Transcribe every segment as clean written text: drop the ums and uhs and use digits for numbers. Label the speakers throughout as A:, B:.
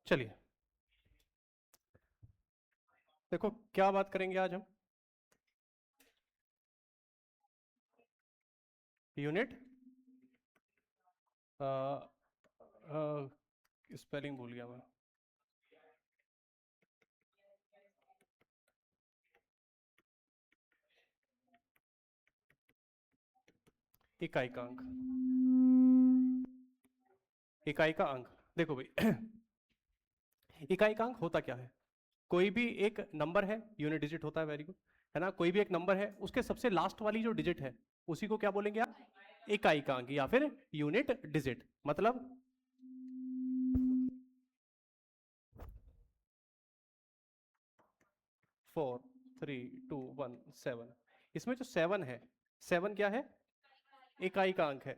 A: चलिए देखो क्या बात करेंगे आज हम। यूनिट स्पेलिंग भूल गया मैं। इकाई का अंक। इकाई का अंक। देखो भाई इकाई का अंक होता क्या है। कोई भी एक नंबर है, यूनिट डिजिट होता है, वेरी गुड, है ना। कोई भी एक नंबर है, उसके सबसे लास्ट वाली जो डिजिट है उसी को क्या बोलेंगे आप? इकाई का अंक या फिर यूनिट डिजिट। मतलब 4 3 2 1 7। इसमें जो 7 है, 7 क्या है? इकाई का अंक है।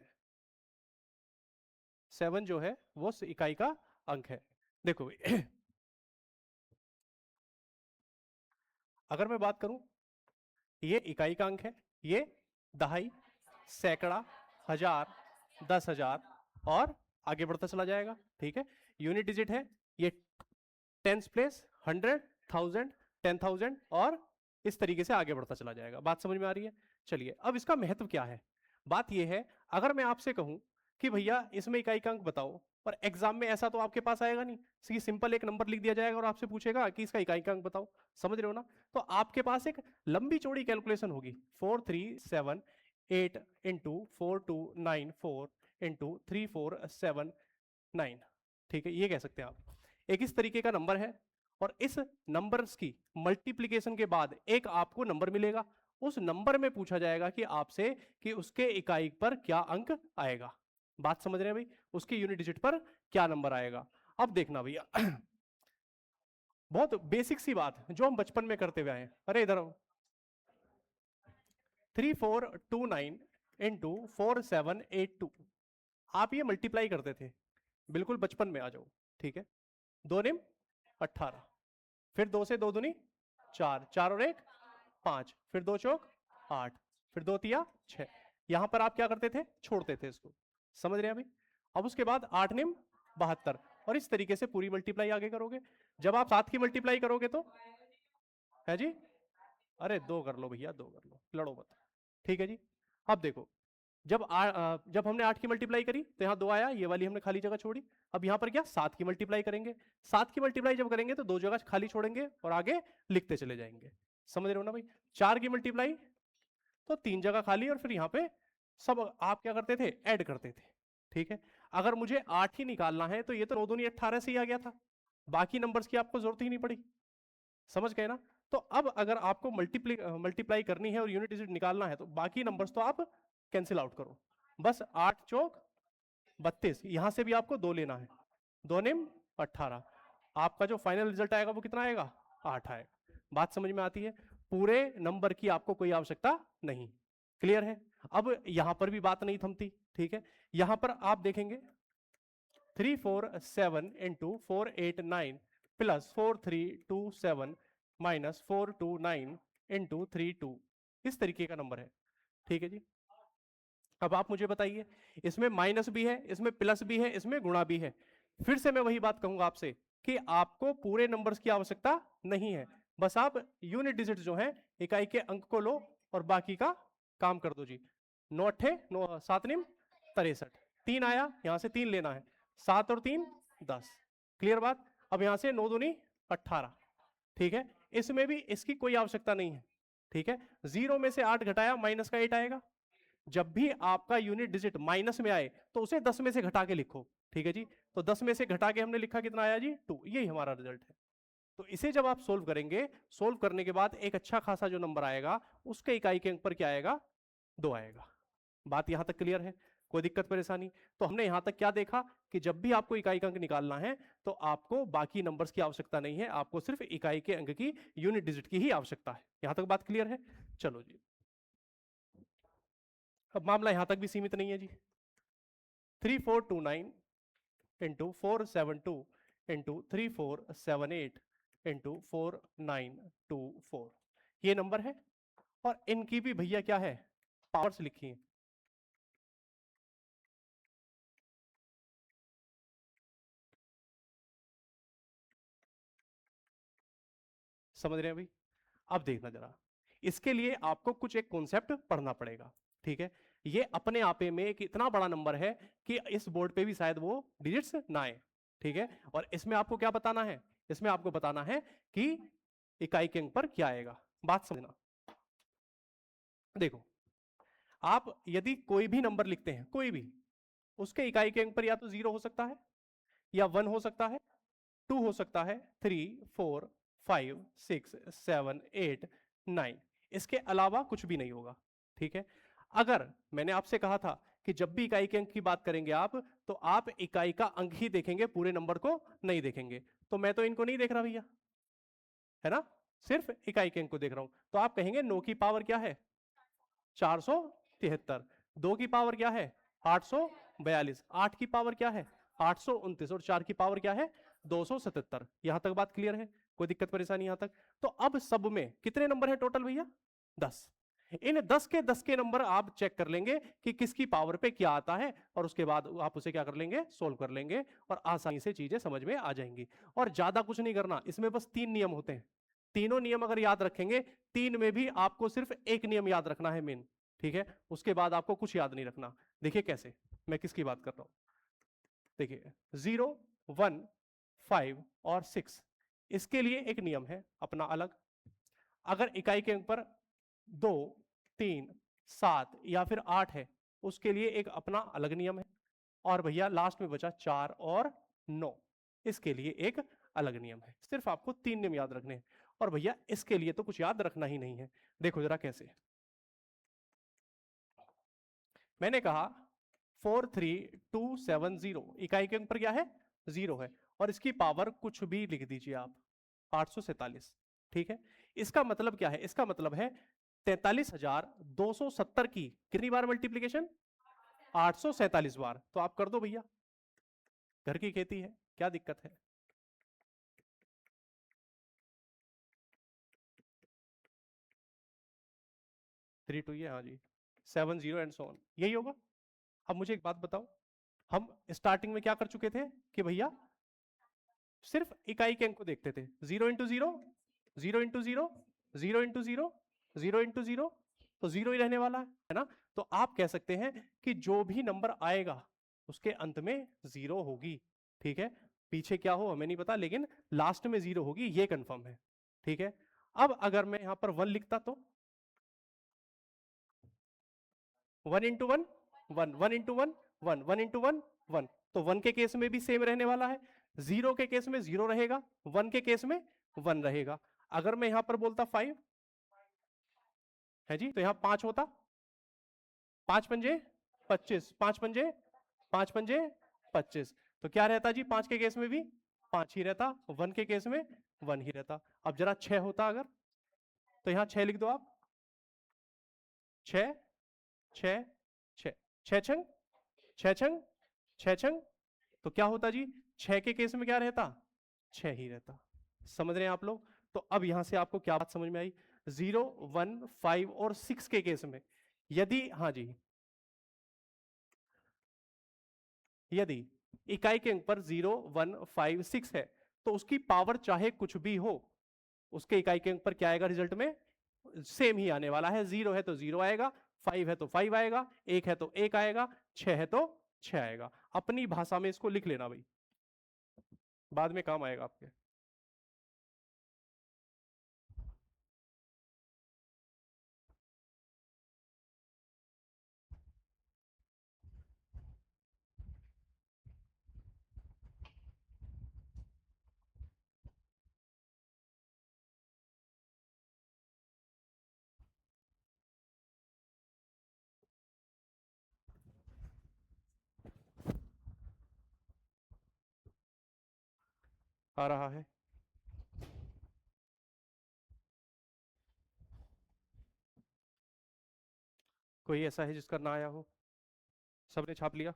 A: 7 जो है वो इकाई का अंक है। देखो भाई अगर मैं बात करूं, ये इकाई का अंक है, ये दहाई, सैकड़ा, हजार, 10,000 और आगे बढ़ता चला जाएगा। ठीक है, यूनिट डिजिट है ये, टेंस प्लेस, 100, 1000, 10,000 और इस तरीके से आगे बढ़ता चला जाएगा। बात समझ में आ रही है? चलिए अब इसका महत्व क्या है। बात यह है, अगर मैं आपसे कहूं कि भैया इसमें इकाई का अंक बताओ, और एग्जाम में ऐसा तो आपके पास आएगा नहीं, सिंपल एक नंबर लिख दिया जाएगा और आपसे पूछेगा कि इसका इकाई का अंक बताओ। समझ रहे हो ना? तो आपके पास एक लंबी चौड़ी कैलकुलेशन होगी, 4 3 7 8 इंटू 4 2 9 4 इंटू 3 4 7 9। ठीक है, ये कह सकते हैं आप। एक इस तरीके का नंबर है, और इस नंबर्स की मल्टीप्लीकेशन के बाद एक आपको नंबर मिलेगा। उस नंबर में पूछा जाएगा कि आपसे कि उसके इकाई पर क्या अंक आएगा। बात समझ रहे हैं भाई? उसके यूनिट डिजिट पर क्या नंबर आएगा। अब देखना भैया बहुत बेसिक सी बात जो हम बचपन में करते हुए आए हैं। अरे इधर 3429 इंटू 4782, आप ये मल्टीप्लाई करते थे, बिल्कुल बचपन में आ जाओ। ठीक है, दो निम 18, फिर दो से दो दुनी 4, 4 और 1 5, फिर दो चौक 8, फिर दो तिया 6। यहां पर आप क्या करते थे? छोड़ते थे इसको। समझ रहे हैं अभी? अब उसके बाद 8 निम 72, और इस तरीके से पूरी मल्टीप्लाई आगे करोगे। जब आप 7 की मल्टीप्लाई करोगे तो है जी, अरे दो कर लो भैया, दो कर लो, लड़ो मत। ठीक है जी। अब देखो, जब हमने 8 की मल्टीप्लाई करी तो यहाँ 2 आया, ये वाली हमने खाली जगह छोड़ी। अब यहाँ पर क्या, 7 की मल्टीप्लाई करेंगे। 7 की मल्टीप्लाई जब करेंगे तो 2 जगह खाली छोड़ेंगे और आगे लिखते चले जाएंगे। समझ रहे हो ना भाई? 4 की मल्टीप्लाई तो 3 जगह खाली, और फिर यहाँ पे सब आप क्या करते थे? ऐड करते थे। ठीक है, अगर मुझे 8 ही निकालना है तो ये तो 9 दूनी 18 से ही आ गया था, बाकी नंबर्स की आपको जरूरत ही नहीं पड़ी। समझ गए ना? तो अब अगर आपको मल्टीप्लाई करनी है और यूनिट डिजिट निकालना है तो बाकी नंबर्स तो आप कैंसिल आउट करो। बस 8 चौक 32, यहां से भी आपको 2 लेना है, 2 निम 18। आपका जो फाइनल रिजल्ट आएगा वो कितना आएगा? 8 आएगा। बात समझ में आती है? पूरे नंबर की आपको कोई आवश्यकता नहीं। क्लियर है? अब यहां पर भी बात नहीं थमती। ठीक है, यहां पर आप देखेंगे 3 4 7 इंटू 4 8 9 प्लस 4 3 2 7 माइनस 4 2 9 इंटू 3 2, इस तरीके का नंबर है। ठीक है जी। अब आप मुझे बताइए, इसमें माइनस भी है, इसमें प्लस भी है, इसमें गुणा भी है। फिर से मैं वही बात कहूंगा आपसे कि आपको पूरे नंबर्स की आवश्यकता नहीं है, बस आप यूनिट डिजिट जो है, इकाई के अंक को लो और बाकी का काम कर दो जी। 9 अट्ठे 9, 7 निम 63, 3 आया, यहां से 3 लेना है, 7 और 3 10। क्लियर बात? अब यहां से 9 दूनी 18। ठीक है, इसमें भी इसकी कोई आवश्यकता नहीं है। ठीक है, 0 में से 8 घटाया, माइनस का 8 आएगा। जब भी आपका यूनिट डिजिट माइनस में आए तो उसे 10 में से घटा के लिखो। ठीक है जी, तो 10 में से घटा के हमने लिखा, कितना आया जी? 2। यही हमारा रिजल्ट है। तो इसे जब आप सोल्व करेंगे, सोल्व करने के बाद एक अच्छा खासा जो नंबर आएगा, उसके इकाई के अंक पर क्या आएगा? 2 आएगा। बात यहां तक क्लियर है? कोई दिक्कत परेशानी? तो हमने यहां तक क्या देखा कि जब भी आपको इकाई का अंक निकालना है तो आपको बाकी नंबर्स की आवश्यकता नहीं है, आपको सिर्फ इकाई के अंक की, यूनिट डिजिट की ही आवश्यकता है। यहां तक बात क्लियर है? चलो जी, अब मामला यहां तक भी सीमित नहीं है जी। 3429 इंटू 472 इंटू 3478 इंटू 4924, ये नंबर है। और इनकी भी भैया क्या है? पावर्स लिखी है। समझ रहे हैं भाई? अब देखना जरा, इसके लिए आपको कुछ एक कॉन्सेप्ट पढ़ना पड़ेगा, ठीक है? ये अपने आपे में एक इतना बड़ा नंबर है कि इस बोर्ड पे भी शायद वो डिजिट्स ना आए, ठीक है? और इसमें आपको क्या बताना है? इसमें आपको बताना है कि इकाई के अंक पर क्या आएगा। बात समझना, देखो, आप यदि कोई भी नंबर लिखते हैं, कोई भी, उसके इकाई के अंक पर या तो 0 हो सकता है, या 1 हो सकता है, 2 हो सकता है, 3, 4, 5, 6, 7, 8, 9, इसके अलावा कुछ भी नहीं होगा, ठीक है? अगर मैंने आपसे कहा था कि जब भी इकाई के अंक की बात करेंगे आप, तो आप इकाई का अंक ही देखेंगे, पूरे नंबर को नहीं देखेंगे। तो मैं तो इनको नहीं देख रहा भैया, है ना, सिर्फ इकाई के अंक को देख रहा हूं। तो आप कहेंगे 9 की पावर क्या है? 473। 2 की पावर क्या है? 842। 8 की पावर क्या है? 829। और 4 की पावर क्या है? 277। यहां तक बात क्लियर है? कोई दिक्कत परेशानी यहां तक? तो अब सब में कितने नंबर है टोटल भैया? 10। इन 10 के 10 के नंबर आप चेक कर लेंगे कि किसकी पावर पे क्या आता है, और उसके बाद आप उसे क्या कर लेंगे? सोल्व कर लेंगे, और आसानी से चीजें समझ में आ जाएंगी। और ज्यादा कुछ नहीं करना, इसमें बस 3 नियम होते हैं। तीनों नियम अगर याद रखेंगे, 3 में भी आपको सिर्फ एक नियम याद रखना है मेन, ठीक है? उसके बाद आपको कुछ याद नहीं रखना। देखिए कैसे, मैं किसकी बात कर रहा हूं। देखिए 0, 1, 5 और 6, इसके लिए एक नियम है अपना अलग। अगर इकाई के अंक पर 2, 3, 7 या फिर 8 है, उसके लिए एक अपना अलग नियम है। और भैया लास्ट में बचा 4 और 9, इसके लिए एक अलग नियम है। सिर्फ आपको 3 नियम याद रखने हैं, और भैया इसके लिए तो कुछ याद रखना ही नहीं है। देखो जरा कैसे, मैंने कहा 43270, इकाई के अंक पर क्या है? 0 है, और इसकी पावर कुछ भी लिख दीजिए आप, 847, ठीक है? इसका मतलब क्या है? इसका मतलब है 43,270 की कितनी बार मल्टीप्लीकेशन? 847 बार। तो आप कर दो भैया, घर की खेती है, क्या दिक्कत है? 3 2 ये, हाँ जी, 70 एंड सो ऑन, यही होगा। अब मुझे एक बात बताओ, हम स्टार्टिंग में क्या कर चुके थे कि भैया सिर्फ इकाई के अंक को देखते थे, 0 इंटू 0, 0 इंटू 0, 0 इंटू 0, 0 इंटू 0, तो 0 ही रहने वाला है ना? तो आप कह सकते हैं कि जो भी नंबर आएगा उसके अंत में 0 होगी, ठीक है? पीछे क्या हो हमें नहीं पता, लेकिन लास्ट में 0 होगी, ये कंफर्म है, ठीक है? अब अगर मैं यहां पर 1 लिखता तो 1 इंटू 1, 1, 1 इंटू 1, 1, 1 इंटू 1, 1, तो 1 के केस में भी सेम रहने वाला है। 0 के केस में 0 रहेगा, 1 के केस में 1 रहेगा। अगर मैं यहां पर बोलता 5 है जी, तो यहां 5 होता, 5 पंजे 25, 5 पंजे 5 पंजे 25, तो क्या रहता जी? 5 के केस में भी 5 ही रहता, 1 के केस में 1 ही रहता। अब जरा 6 होता अगर, तो यहां 6 लिख दो आप, 6, 6, 6, 6 छंग 6 छंग 6 छंग, तो क्या होता जी? 6 के केस में क्या रहता? 6 ही रहता। समझ रहे हैं आप लोग? तो अब यहां से आपको क्या बात समझ में आई? 0, 1, 5 और 6 के केस में यदि, हाँ जी, यदि इकाई के अंक पर 0, 1, 5, 6 है, तो उसकी पावर चाहे कुछ भी हो, उसके इकाई के अंक पर क्या आएगा रिजल्ट में? सेम ही आने वाला है। 0 है तो 0 आएगा, 5 है तो 5 आएगा, 1 है तो 1 आएगा, 6 है तो 6 आएगा। अपनी भाषा में इसको लिख लेना भाई, बाद में काम आएगा आपके। आ रहा है? कोई ऐसा है जिसका ना आया हो? सबने छाप लिया?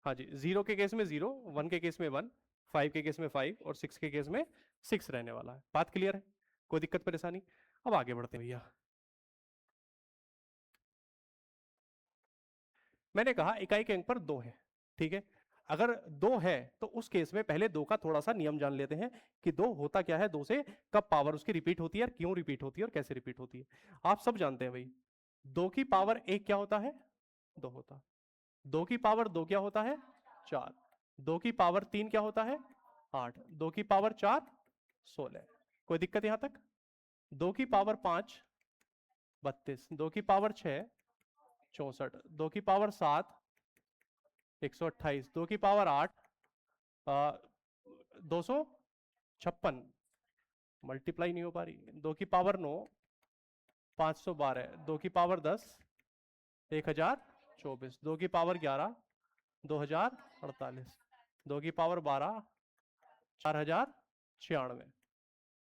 A: हाँ जी, 0 के केस में 0, 1 के केस में 1, 5 के केस में 5 और 6 के केस में 6 रहने वाला है। बात क्लियर है? कोई दिक्कत परेशानी? अब आगे बढ़ते हैं भैया। मैंने कहा इकाई के अंक पर 2 है, ठीक है? अगर 2 है तो उस केस में पहले 2 का थोड़ा सा नियम जान लेते हैं कि 2 होता क्या है, 2 से कब पावर उसकी रिपीट होती है और क्यों रिपीट होती है और कैसे रिपीट होती है। आप सब जानते हैं भाई, 2 की पावर 1 क्या होता है, 2 होता है। 2 की पावर 2 क्या होता है, 4। 2 की पावर 3 क्या होता है, 8। 2 की पावर 4 16। कोई दिक्कत यहां तक? 2 की पावर 5 32। 2 की पावर 6 64। 2 की पावर 7 128। 2 की पावर 8 256। मल्टीप्लाई नहीं हो पा रही। 2 की पावर 9 512। 2 की पावर 10 1024। 2 की पावर 11 2048। 2 की पावर 12 4096।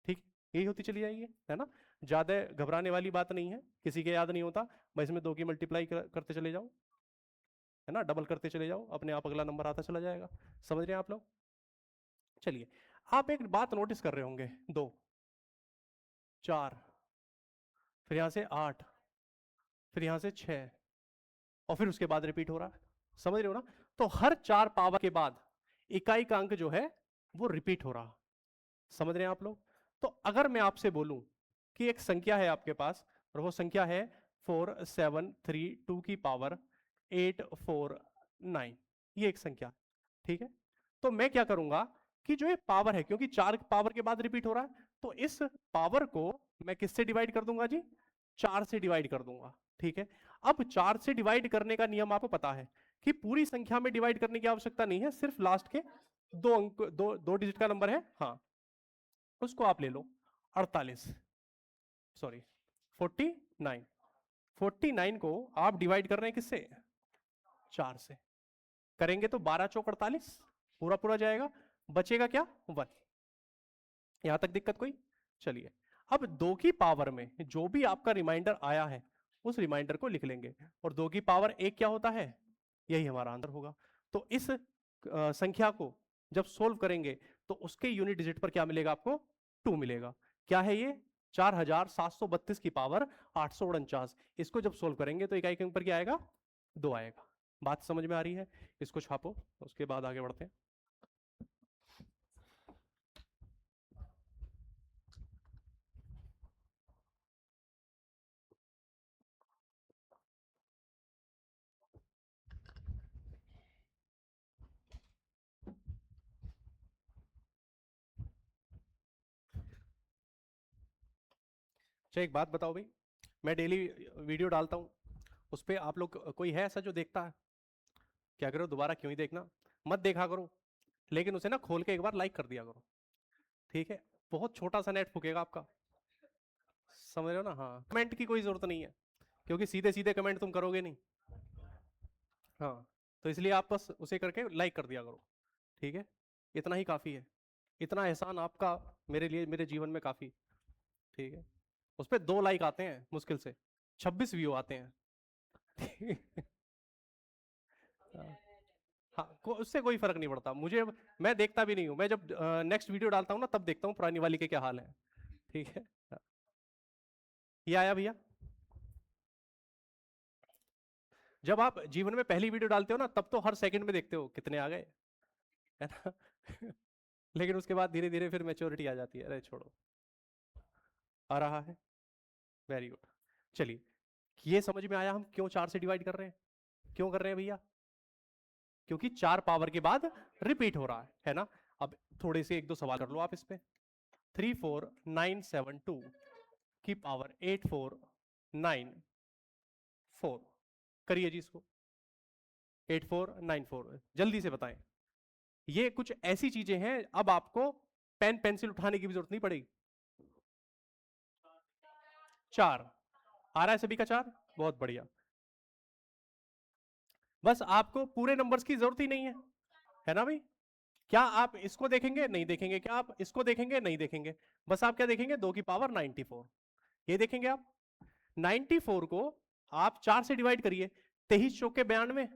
A: ठीक, यही होती चली जाएगी, है ना। ज्यादा घबराने वाली बात नहीं है, किसी के याद नहीं होता, बस इसमें 2 की मल्टीप्लाई करते चले जाओ, है ना, डबल करते चले जाओ, अपने आप अगला नंबर आता चला जाएगा। समझ रहे हैं आप लोग? चलिए, आप एक बात नोटिस कर रहे होंगे, 2 4, फिर यहां से 8, फिर यहां से 6, और फिर उसके बाद रिपीट हो रहा है। समझ रहे हो ना? तो हर 4 पावर के बाद इकाई का अंक जो है वो रिपीट हो रहा। समझ रहे हैं आप लोग? तो अगर मैं आपसे बोलूं कि एक संख्या है आपके पास और वो संख्या है 4732 की पावर 849, ये एक संख्या, ठीक है। तो मैं क्या करूंगा कि जो ये पावर है, क्योंकि 4 पावर के बाद रिपीट हो रहा है, तो इस पावर को मैं किससे डिवाइड कर दूंगा जी, 4 से डिवाइड कर दूंगा, ठीक है। अब 4 से डिवाइड करने का नियम आपको पता है कि पूरी संख्या में डिवाइड करने की आवश्यकता नहीं है, सिर्फ लास्ट के 2 अंक, दो डिजिट का नंबर है, हाँ, उसको आप ले लो 48, सॉरी 49। 49 को आप डिवाइड कर रहे हैं किससे, 4 से। करेंगे तो 12 चौक 48, पूरा पूरा जाएगा, बचेगा क्या, 1। यहां तक दिक्कत कोई? चलिए, अब 2 की पावर में जो भी आपका रिमाइंडर आया है उस रिमाइंडर को लिख लेंगे, और 2 की पावर 1 क्या होता है, यही हमारा आंसर होगा। तो इस संख्या को जब सोल्व करेंगे तो उसके यूनिट डिजिट पर क्या मिलेगा आपको, 2 मिलेगा। क्या है ये, 4732 की पावर 849। इसको जब सोल्व करेंगे तो इकाई के ऊपर क्या आएगा, 2 आएगा। बात समझ में आ रही है? इसको छापो, उसके बाद आगे बढ़ते हैं। अच्छा, एक बात बताओ भाई, मैं डेली वीडियो डालता हूँ, उस पर आप लोग कोई है ऐसा जो देखता है? क्या करो, दोबारा क्यों ही देखना, मत देखा करो, लेकिन उसे ना खोल के एक बार लाइक कर दिया करो, ठीक है। बहुत छोटा सा नेट फूकेगा आपका, समझ रहे हो ना। हाँ, कमेंट की कोई जरूरत नहीं है, क्योंकि सीधे सीधे कमेंट तुम करोगे नहीं। हाँ, तो इसलिए आप बस उसे करके लाइक कर दिया करो, ठीक है। इतना ही काफ़ी है, इतना एहसान आपका मेरे लिए, मेरे जीवन में काफ़ी, ठीक है। उस पर 2 लाइक आते हैं मुश्किल से, 26 व्यू आते हैं। हाँ, उससे कोई फर्क नहीं पड़ता मुझे, मैं देखता भी नहीं हूँ। मैं जब नेक्स्ट वीडियो डालता हूँ ना, तब देखता हूँ पुरानी वाली के क्या हाल है, ठीक है। हाँ, ये आया भैया। जब आप जीवन में पहली वीडियो डालते हो ना, तब तो हर सेकंड में देखते हो कितने आ गए, है ना। लेकिन उसके बाद धीरे धीरे फिर मैच्योरिटी आ जाती है, अरे छोड़ो। आ रहा है, वेरी गुड। चलिए, ये समझ में आया हम क्यों 4 से डिवाइड कर रहे हैं, क्यों कर रहे हैं भैया, क्योंकि 4 पावर के बाद रिपीट हो रहा है ना। अब थोड़े से 1-2 सवाल कर लो आप इस पे। 34972 की पावर 8494, करिए जी इसको। 8494, जल्दी से बताएं। ये कुछ ऐसी चीजें हैं, अब आपको पेन पेंसिल उठाने की भी जरूरत नहीं पड़ेगी। 4 आ रहा है सभी का, 4, बहुत बढ़िया। बस आपको पूरे नंबर्स की जरूरत ही नहीं है ना भाई। क्या आप इसको देखेंगे, नहीं देखेंगे, क्या आप इसको देखेंगे, नहीं देखेंगे, बस आप क्या देखेंगे, 2 की पावर 94, ये देखेंगे आप। 94 को आप 4 से डिवाइड करिए, 23 चौके 92,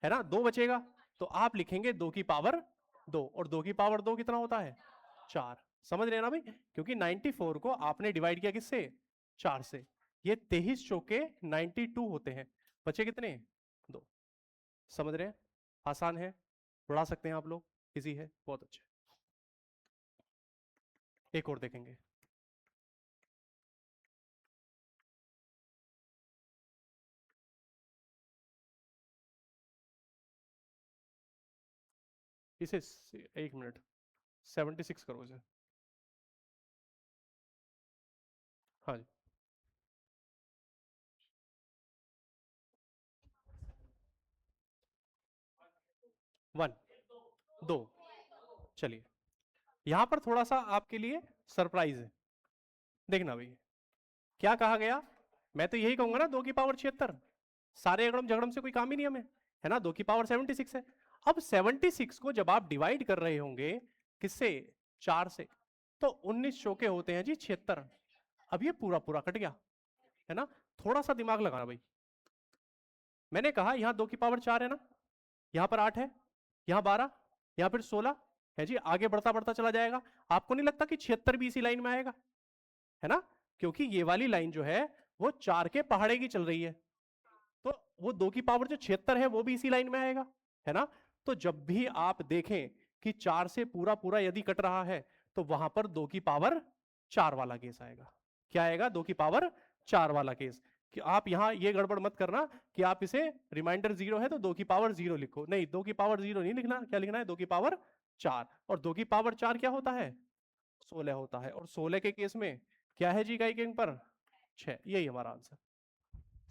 A: है ना, 2 बचेगा, तो आप लिखेंगे 2 की पावर 2, और 2 की पावर 2 कितना होता है, 4। समझ रहे हैं ना भाई, क्योंकि 94 को आपने डिवाइड किया किससे, 4 से। ये 23 चौके 92 होते हैं, बचे कितने, 2। समझ रहे हैं, आसान है। उड़ा सकते हैं आप लोग, इजी है, बहुत अच्छे। एक और देखेंगे। इसे 1 मिनट, 76 करो इसे। हाँ जी। 1, 2, चलिए यहां पर थोड़ा सा आपके लिए सरप्राइज है, देखना भाई क्या कहा गया। मैं तो यही कहूंगा ना, 2 की पावर 76, सारे अगड़म झगड़म से कोई काम ही नहीं हमें, है ना। 2 की पावर 76 है। अब 76 को जब आप डिवाइड कर रहे होंगे किससे, 4 से, तो 19 चौके होते हैं जी 76। अब ये पूरा पूरा कट गया, है ना। थोड़ा सा दिमाग लगाना भाई, मैंने कहा यहां 2 की पावर 4 है ना, यहां पर 8 है, यहां 12, यहां फिर 16 है जी। आगे बढ़ता बढ़ता चला जाएगा। आपको नहीं लगता कि 76 भी इसी लाइन में आएगा, है ना, क्योंकि ये वाली लाइन जो है वो 4 के पहाड़े की चल रही है, तो वो 2 की पावर जो 76 है वो भी इसी लाइन में आएगा, है ना। तो जब भी आप देखें कि 4 से पूरा पूरा यदि कट रहा है, तो वहां पर 2 की पावर 4 वाला केस आएगा। क्या आएगा, 2 की पावर 4 वाला केस। कि आप यहां ये गड़बड़ मत करना कि आप इसे रिमाइंडर 0 है तो 2 की पावर 0 लिखो, नहीं, 2 की पावर 0 नहीं लिखना, क्या लिखना है, 2 की पावर 4। और 2 की पावर 4 क्या होता है, 16 होता है। और 16 के केस में क्या है जी, इकाई के अंक पर 6, यही हमारा आंसर।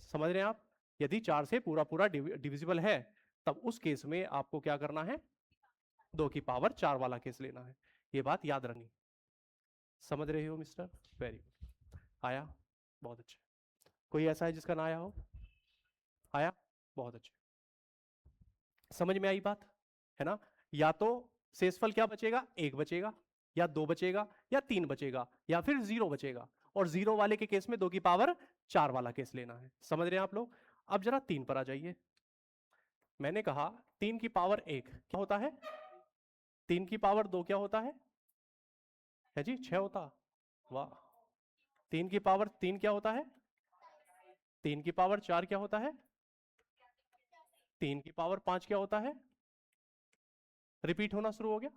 A: समझ रहे हैं आप, यदि 4 से पूरा पूरा डिविजिबल है, तब उस केस में आपको क्या करना है, 2 की पावर 4 वाला केस लेना है। ये बात याद रखनी। समझ रहे हो मिस्टर, वेरी गुड। आया, बहुत अच्छे। कोई ऐसा है जिसका ना आया हो, आया, बहुत अच्छे। समझ में आई बात, है ना। या तो शेषफल क्या बचेगा, 1 बचेगा, या 2 बचेगा, या 3 बचेगा, या फिर 0 बचेगा। और 0 वाले के केस में 2 की पावर 4 वाला केस लेना है। समझ रहे हैं आप लोग। अब जरा 3 पर आ जाइए। मैंने कहा 3 की पावर 1 क्या होता है, 3 की पावर 2 क्या होता है जी, 6 होता। वाह। 3 की पावर 3 क्या होता है, 3 की पावर 4 क्या होता है, 3 की पावर 5 क्या होता है। रिपीट होना शुरू हो गया,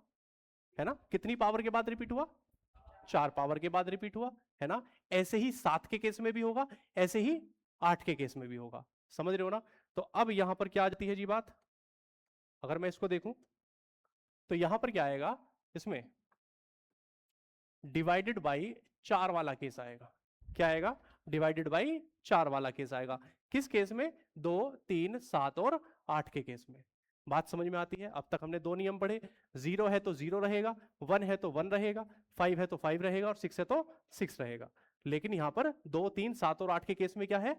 A: है ना। कितनी पावर के बाद रिपीट हुआ, 4 पावर के बाद रिपीट हुआ, है ना। ऐसे ही 7 के केस में भी होगा, ऐसे ही 8 के केस में भी होगा। समझ रहे हो ना। तो अब यहां पर क्या आ जाती है जी बात, अगर मैं इसको देखूं तो यहां पर क्या आएगा, इसमें डिवाइडेड बाई 4 वाला केस आएगा। क्या आएगा, डिवाइडेड बाई 4 वाला केस आएगा। किस केस में, 2, 3, 7 और 8 के केस में। बात समझ में आती है। अब तक हमने 2 नियम पढ़े, 0 है तो 0 रहेगा, 1 है तो 1 रहेगा, 5 है तो 5 रहेगा, और 6 है तो 6 रहेगा। लेकिन यहां पर 2, 3, 7 और 8 के केस में क्या है,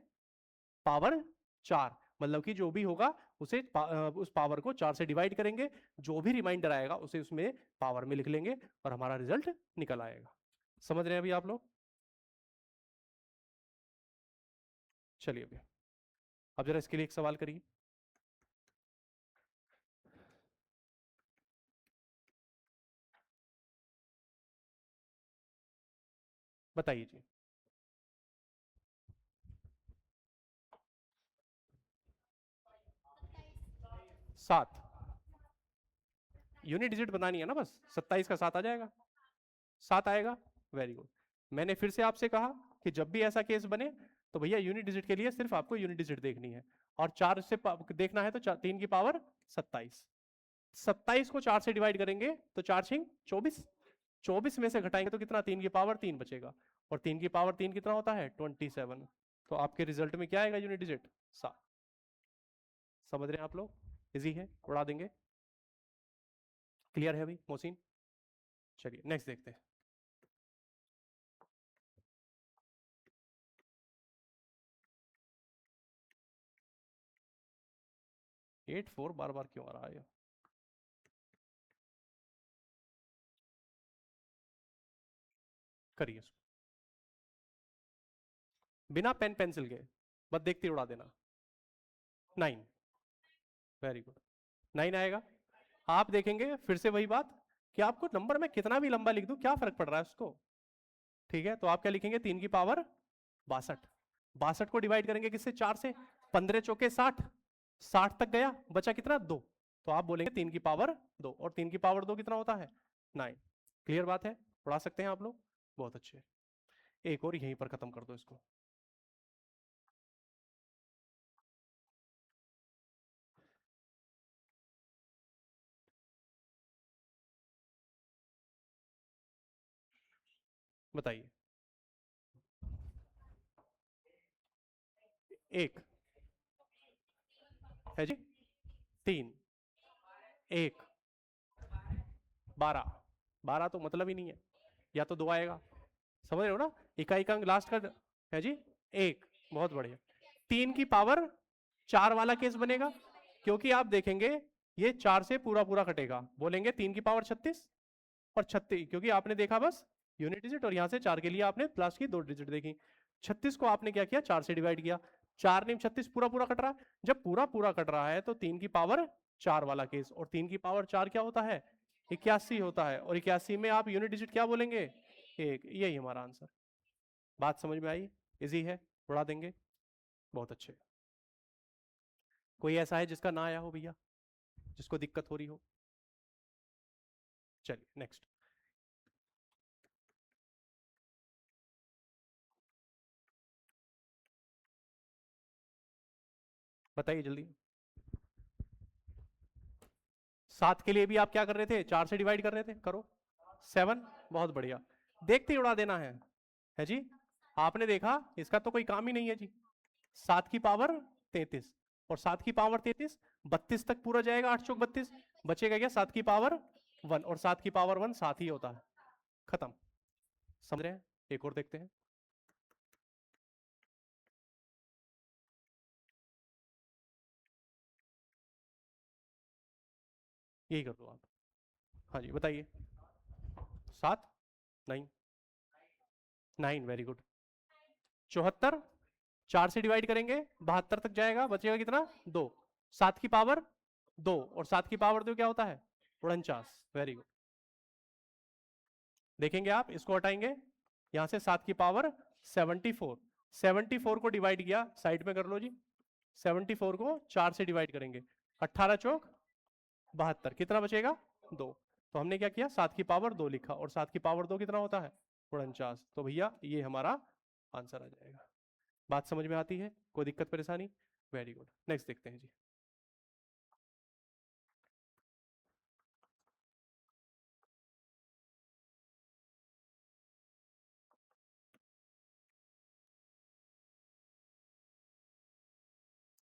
A: पावर 4, मतलब कि जो भी होगा उसे उस पावर को 4 से डिवाइड करेंगे, जो भी रिमाइंडर आएगा उसे उसमें पावर में लिख लेंगे, और हमारा रिजल्ट निकल आएगा। समझ रहे हैं अभी आप लोग। चलिए अभी, अब जरा इसके लिए एक सवाल करिए। बताइए जी। 7, यूनिट डिजिट बनानी है ना, बस 27 का 7 आ जाएगा, 7 आएगा, वेरी गुड। मैंने फिर से आपसे कहा कि जब भी ऐसा केस बने तो भैया यूनिट डिजिट के लिए सिर्फ आपको यूनिट डिजिट देखनी है, और 4 से देखना है तो 3 की पावर 27, 27 को 4 से डिवाइड करेंगे तो 4 छिंग 24, 24 में से घटाएंगे तो कितना, 3 की पावर 3 बचेगा, और 3 की पावर 3 कितना होता है, 27। तो आपके रिजल्ट में क्या आएगा, यूनिट डिजिट 7। समझ रहे हैं आप लोग, इजी है, उड़ा देंगे। क्लियर है अभी मोहसिन। चलिए नेक्स्ट देखते हैं। 8 4 बार बार क्यों आ रहा है, करिए इसको बिना पेन पेंसिल के, बस देखते ही उड़ा देना। 9, वेरी गुड, 9 आएगा। आप देखेंगे फिर से वही बात कि आपको नंबर में कितना भी लंबा लिख दूं क्या फर्क पड़ रहा है उसको। ठीक है, तो आप क्या लिखेंगे, 3 की पावर 62, 62 को डिवाइड करेंगे किससे, 4 से, 15 चौके 60, 60 तक गया, बचा कितना, 2, तो आप बोलेंगे 3 की पावर 2, और 3 की पावर 2 कितना होता है? 9। क्लियर बात है? पढ़ा सकते हैं आप लोग? बहुत अच्छे। एक और यहीं पर खत्म कर दो इसको। बताइए। एक है जी, 3, 1, 12। 12 तो मतलब ही नहीं है, या तो 2 आएगा, समझ रहे हो ना? इकाई का अंक लास्ट का है जी 1। बहुत बढ़िया। 3 की पावर 4 वाला केस बनेगा, क्योंकि आप देखेंगे ये 4 से पूरा पूरा कटेगा, बोलेंगे 3 की पावर 36 और 36, क्योंकि आपने देखा बस यूनिट डिजिट, और यहां से 4 के लिए आपने प्लस की 2 डिजिट देखी। 36 को आपने क्या किया? 4 से डिवाइड किया। 4 ने 36 पूरा पूरा कट रहा है। जब पूरा पूरा कट रहा है तो 3 की पावर 4 वाला केस, और 3 की पावर 4 क्या होता है? 81 होता है, और 81 में आप यूनिट डिजिट क्या बोलेंगे? 1। यही हमारा आंसर। बात समझ में आई? इजी है, बढ़ा देंगे। बहुत अच्छे। कोई ऐसा है जिसका ना आया हो भैया, जिसको दिक्कत हो रही हो? चलिए नेक्स्ट। बताइए जल्दी। 7 के लिए भी आप क्या कर रहे थे? 4 से डिवाइड कर रहे थे, करो। 7। बहुत बढ़िया। देखते ही उड़ा देना है जी। आपने देखा इसका तो कोई काम ही नहीं है जी। 7 की पावर 33, और 7 की पावर 33 32 तक पूरा जाएगा, 8 चौक 32, बचेगा क्या? 7 की पावर 1, और 7 की पावर 1 7 ही होता है। खत्म। समझ रहे हैं? एक और देखते हैं। यही कर दो आप। हाँ जी बताइए। 7, 9, 9, वेरी गुड। 74, 4 से डिवाइड करेंगे 72 तक जाएगा, बचेगा कितना? 2। 7 की पावर 2, और 7 की पावर 2 क्या होता है? 49। Very good. देखेंगे आप, इसको हटाएंगे यहां से, 7 की पावर 74। 74 को डिवाइड किया, साइड में कर लो जी। 74 को 4 से डिवाइड करेंगे, 18 चौक 72, कितना बचेगा? 2। तो हमने क्या किया? 7 की पावर 2 लिखा, और 7 की पावर 2 कितना होता है? 49। तो भैया ये हमारा आंसर आ जाएगा। बात समझ में आती है? कोई दिक्कत परेशानी? Very good. नेक्स्ट देखते हैं जी।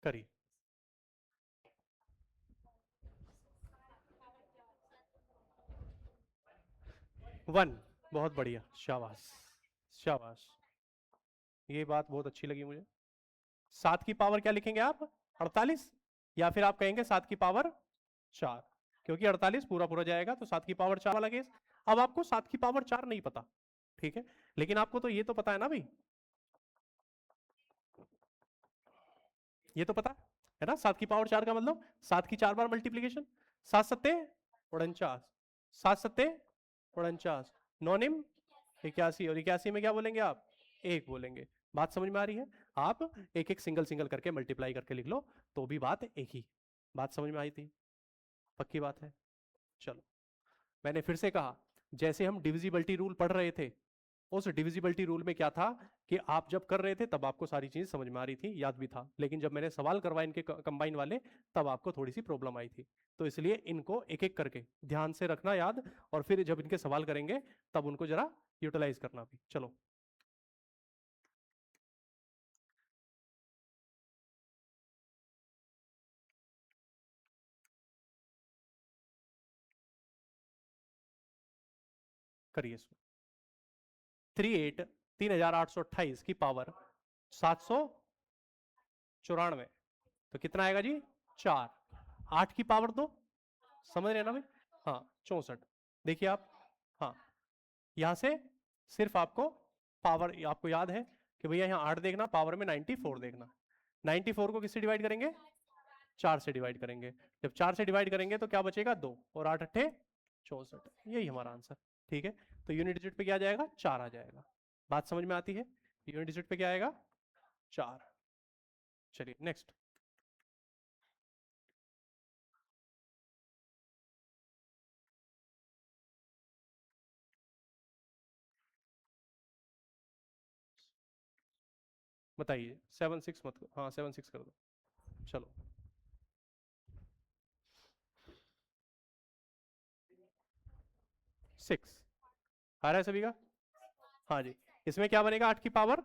A: करिए। 1। बहुत बढ़िया, शाबाश। शाबाश, ये बात बहुत अच्छी लगी मुझे। 7 की पावर क्या लिखेंगे आप? 48, या फिर आप कहेंगे 7 की पावर 4, क्योंकि 48 पूरा पूरा जाएगा, तो 7 की पावर 4 वाला केस। अब आपको 7 की पावर 4 नहीं पता, ठीक है, लेकिन आपको तो ये तो पता है ना भाई, ये तो पता है ना, 7 की पावर 4 का मतलब 7 की 4 बार मल्टीप्लीकेशन। 7 सत्ते 49, 7 सत्ते 49, 9 निम 81, और 81 में क्या बोलेंगे आप? 1 बोलेंगे। बात समझ में आ रही है? आप एक एक सिंगल सिंगल करके मल्टीप्लाई करके लिख लो, तो भी बात एक ही। बात समझ में आई थी? पक्की बात है? चलो, मैंने फिर से कहा, जैसे हम डिविजिबिलिटी रूल पढ़ रहे थे, उस डिविजिबिलिटी रूल में क्या था कि आप जब कर रहे थे तब आपको सारी चीज समझ में आ रही थी, याद भी था, लेकिन जब मैंने सवाल करवाए इनके कंबाइन वाले, तब आपको थोड़ी सी प्रॉब्लम आई थी। तो इसलिए इनको एक एक करके ध्यान से रखना याद, और फिर जब इनके सवाल करेंगे तब उनको जरा यूटिलाइज करना भी। चलो करिए इसको। 38,828 की पावर 794, तो कितना आएगा जी? 4। 8 की पावर 2, समझ रहे हैं ना भाई? हाँ, 64। देखिए आप, हाँ, यहां से सिर्फ आपको पावर, आपको याद है कि भैया यहाँ 8 देखना, पावर में 94 देखना। 94 को किससे डिवाइड करेंगे? 4 से डिवाइड करेंगे। जब 4 से डिवाइड करेंगे तो क्या बचेगा? 2, और 8 अट्ठे 64। यही हमारा आंसर। ठीक है, तो यूनिट डिजिट पे क्या आ जाएगा? 4 आ जाएगा। बात समझ में आती है? यूनिट डिजिट पे क्या आएगा? 4। चलिए नेक्स्ट। बताइए 7 6 मत, हाँ 7 6 कर दो, चलो 6 आ रहा है सभी का? हाँ जी, इसमें क्या बनेगा, 8 की पावर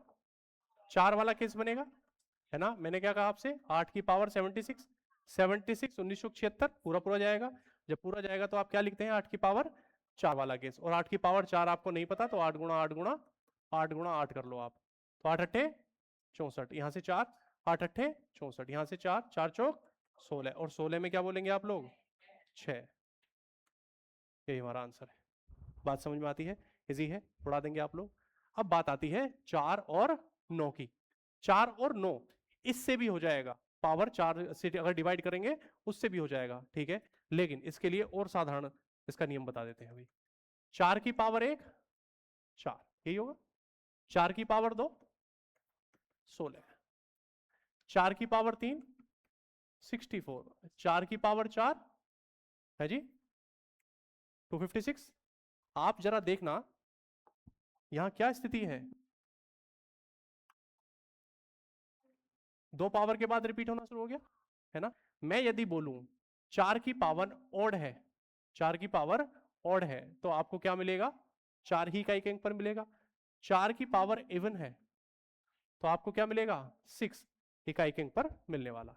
A: 4 वाला केस बनेगा, है ना? मैंने क्या कहा आपसे, 8 की पावर 76, 76 1976 पूरा पूरा जाएगा। जब पूरा जाएगा तो आप क्या लिखते हैं, 8 की पावर 4 वाला केस। और 8 की पावर 4 आपको नहीं पता तो 8 गुणा 8 गुणा 8 गुणा 8 कर लो आप, तो 8 अट्ठे 64, यहाँ से 4, 8 अट्ठे 64, यहाँ से 4, 4 चौक 16, और 16 में क्या बोलेंगे आप लोग, 6। यही हमारा आंसर है। बात समझ में आती है? इजी है, उड़ा देंगे आप लोग। अब बात आती है 4 और 9 की। 4 और 9 इससे भी हो जाएगा, पावर 4 से अगर डिवाइड करेंगे उससे भी हो जाएगा, ठीक है। लेकिन इसके लिए और साधारण इसका नियम बता देते हैं अभी। 4 की पावर 1 4, यही होगा। 4 की पावर 2 16, 4 की पावर 3 64, 4 की पावर 4 है जी 256। आप जरा देखना यहां क्या स्थिति है, 2 पावर के बाद रिपीट होना शुरू हो गया, है ना? मैं यदि बोलूं 4 की पावर ऑड है, 4 की पावर ऑड है, तो आपको क्या मिलेगा, 4 ही इकाई के अंक पर मिलेगा। 4 की पावर इवन है तो आपको क्या मिलेगा, 6 इकाई के अंक पर मिलने वाला।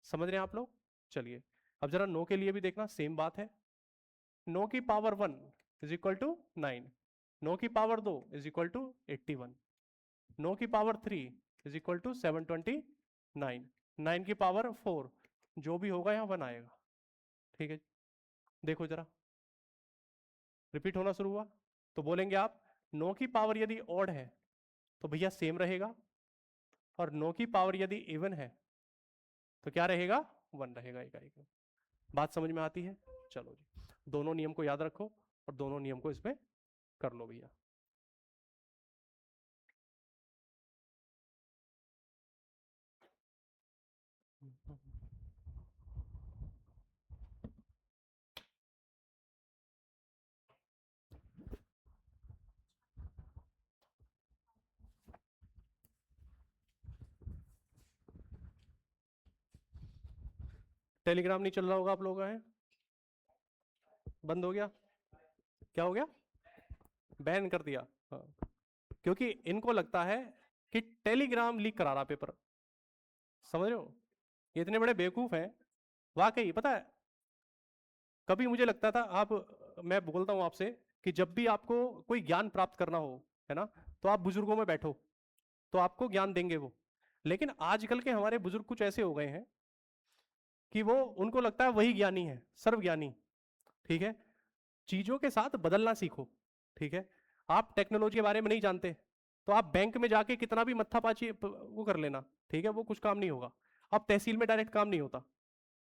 A: समझ रहे हैं आप लोग? चलिए अब जरा 9 के लिए भी देखना, सेम बात है। 9 की पावर 1 इज इक्वल टू 9, 9 की पावर 2 इज इक्वल टू 81, 9 की पावर 3 इज इक्वल टू 729, 9 की पावर 4 जो भी होगा यहाँ 1 आएगा, ठीक है। देखो जरा रिपीट होना शुरू हुआ, तो बोलेंगे आप 9 की पावर यदि ऑड है तो भैया सेम रहेगा, और 9 की पावर यदि इवन है तो क्या रहेगा, 1 रहेगा इकाई का। बात समझ में आती है? चलो जी, दोनों नियम को याद रखो और दोनों नियम को इसमें कर लो भैया। टेलीग्राम नहीं चल रहा होगा आप लोगों का, है बंद हो गया, क्या हो गया, बैन कर दिया, हाँ। क्योंकि इनको लगता है कि टेलीग्राम लीक करा रहा पेपर, समझ रहे हो? ये इतने बड़े बेवकूफ हैं वाकई। पता है कभी मुझे लगता था, आप, मैं बोलता हूं आपसे कि जब भी आपको कोई ज्ञान प्राप्त करना हो, है ना, तो आप बुजुर्गों में बैठो तो आपको ज्ञान देंगे वो। लेकिन आजकल के हमारे बुजुर्ग कुछ ऐसे हो गए हैं कि वो, उनको लगता है वही ज्ञानी है, सर्वज्ञानी, ठीक है। चीजों के साथ बदलना सीखो, ठीक है। आप टेक्नोलॉजी के बारे में नहीं जानते तो आप बैंक में जाके कितना भी मत्था पाची वो कर लेना, ठीक है, वो कुछ काम नहीं होगा। अब तहसील में डायरेक्ट काम नहीं होता,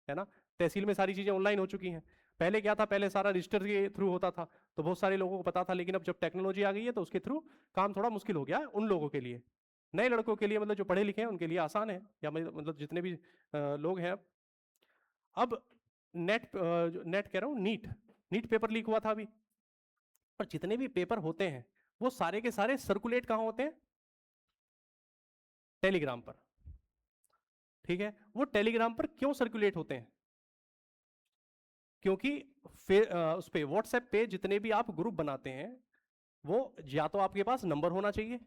A: है ना। तहसील में सारी चीजें ऑनलाइन हो चुकी हैं। पहले क्या था, पहले सारा रजिस्टर के थ्रू होता था तो बहुत सारे लोगों को पता था, लेकिन अब जब टेक्नोलॉजी आ गई है तो उसके थ्रू काम थोड़ा मुश्किल हो गया है उन लोगों के लिए। नए लड़कों के लिए, मतलब जो पढ़े लिखे हैं उनके लिए आसान है, या मतलब जितने भी लोग हैं। अब नेट, नेट कह रहा हूँ, नीट, नीट पेपर लीक हुआ था अभी। और जितने भी पेपर होते हैं वो सारे के सारे सर्कुलेट कहाँ होते हैं, टेलीग्राम पर, ठीक है। वो टेलीग्राम पर क्यों सर्कुलेट होते हैं, क्योंकि उस पे व्हाट्सएप पे जितने भी आप ग्रुप बनाते हैं वो या तो आपके पास नंबर होना चाहिए,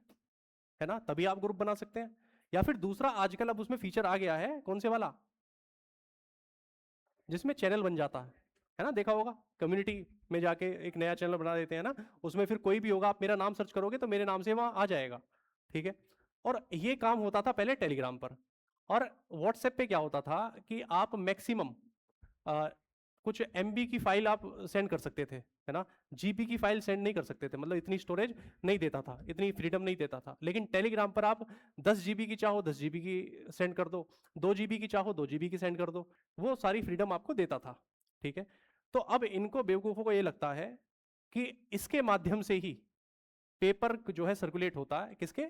A: है ना, तभी आप ग्रुप बना सकते हैं। या फिर दूसरा, आजकल अब उसमें फीचर आ गया है, कौन से वाला, जिसमें चैनल बन जाता है ना, देखा होगा कम्युनिटी में जाके एक नया चैनल बना देते हैं ना, उसमें फिर कोई भी होगा, आप मेरा नाम सर्च करोगे तो मेरे नाम से वहां आ जाएगा, ठीक है। और ये काम होता था पहले टेलीग्राम पर। और व्हाट्सएप पे क्या होता था कि आप मैक्सिमम कुछ एमबी की फाइल आप सेंड कर सकते थे, है ना, जीबी की फाइल सेंड नहीं कर सकते थे, मतलब इतनी स्टोरेज नहीं देता था, इतनी फ्रीडम नहीं देता था। लेकिन टेलीग्राम पर आप 10 जीबी की चाहो 10 जीबी की सेंड कर दो, 2 जीबी की चाहो 2 जीबी की सेंड कर दो, वो सारी फ्रीडम आपको देता था, ठीक है। तो अब इनको बेवकूफ़ों को ये लगता है कि इसके माध्यम से ही पेपर जो है सर्कुलेट होता है, किसके,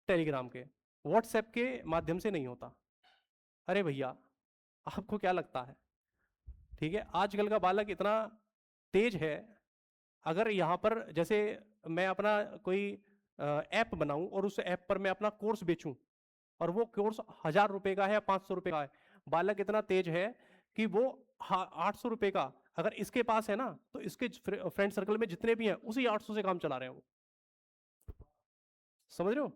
A: टेलीग्राम के, व्हाट्सएप के माध्यम से नहीं होता। अरे भैया आपको क्या लगता है, ठीक है, आजकल का बालक इतना तेज है, अगर यहाँ पर जैसे मैं अपना कोई ऐप बनाऊं और उस ऐप पर मैं अपना कोर्स बेचूं, और वो कोर्स 1000 रुपए का है या 500 रुपए का है, बालक इतना तेज है कि वो 800 रुपए का अगर इसके पास है ना, तो इसके फ्रेंड सर्कल में जितने भी हैं उसी 800 से काम चला रहे हैं वो। समझ रहे हो?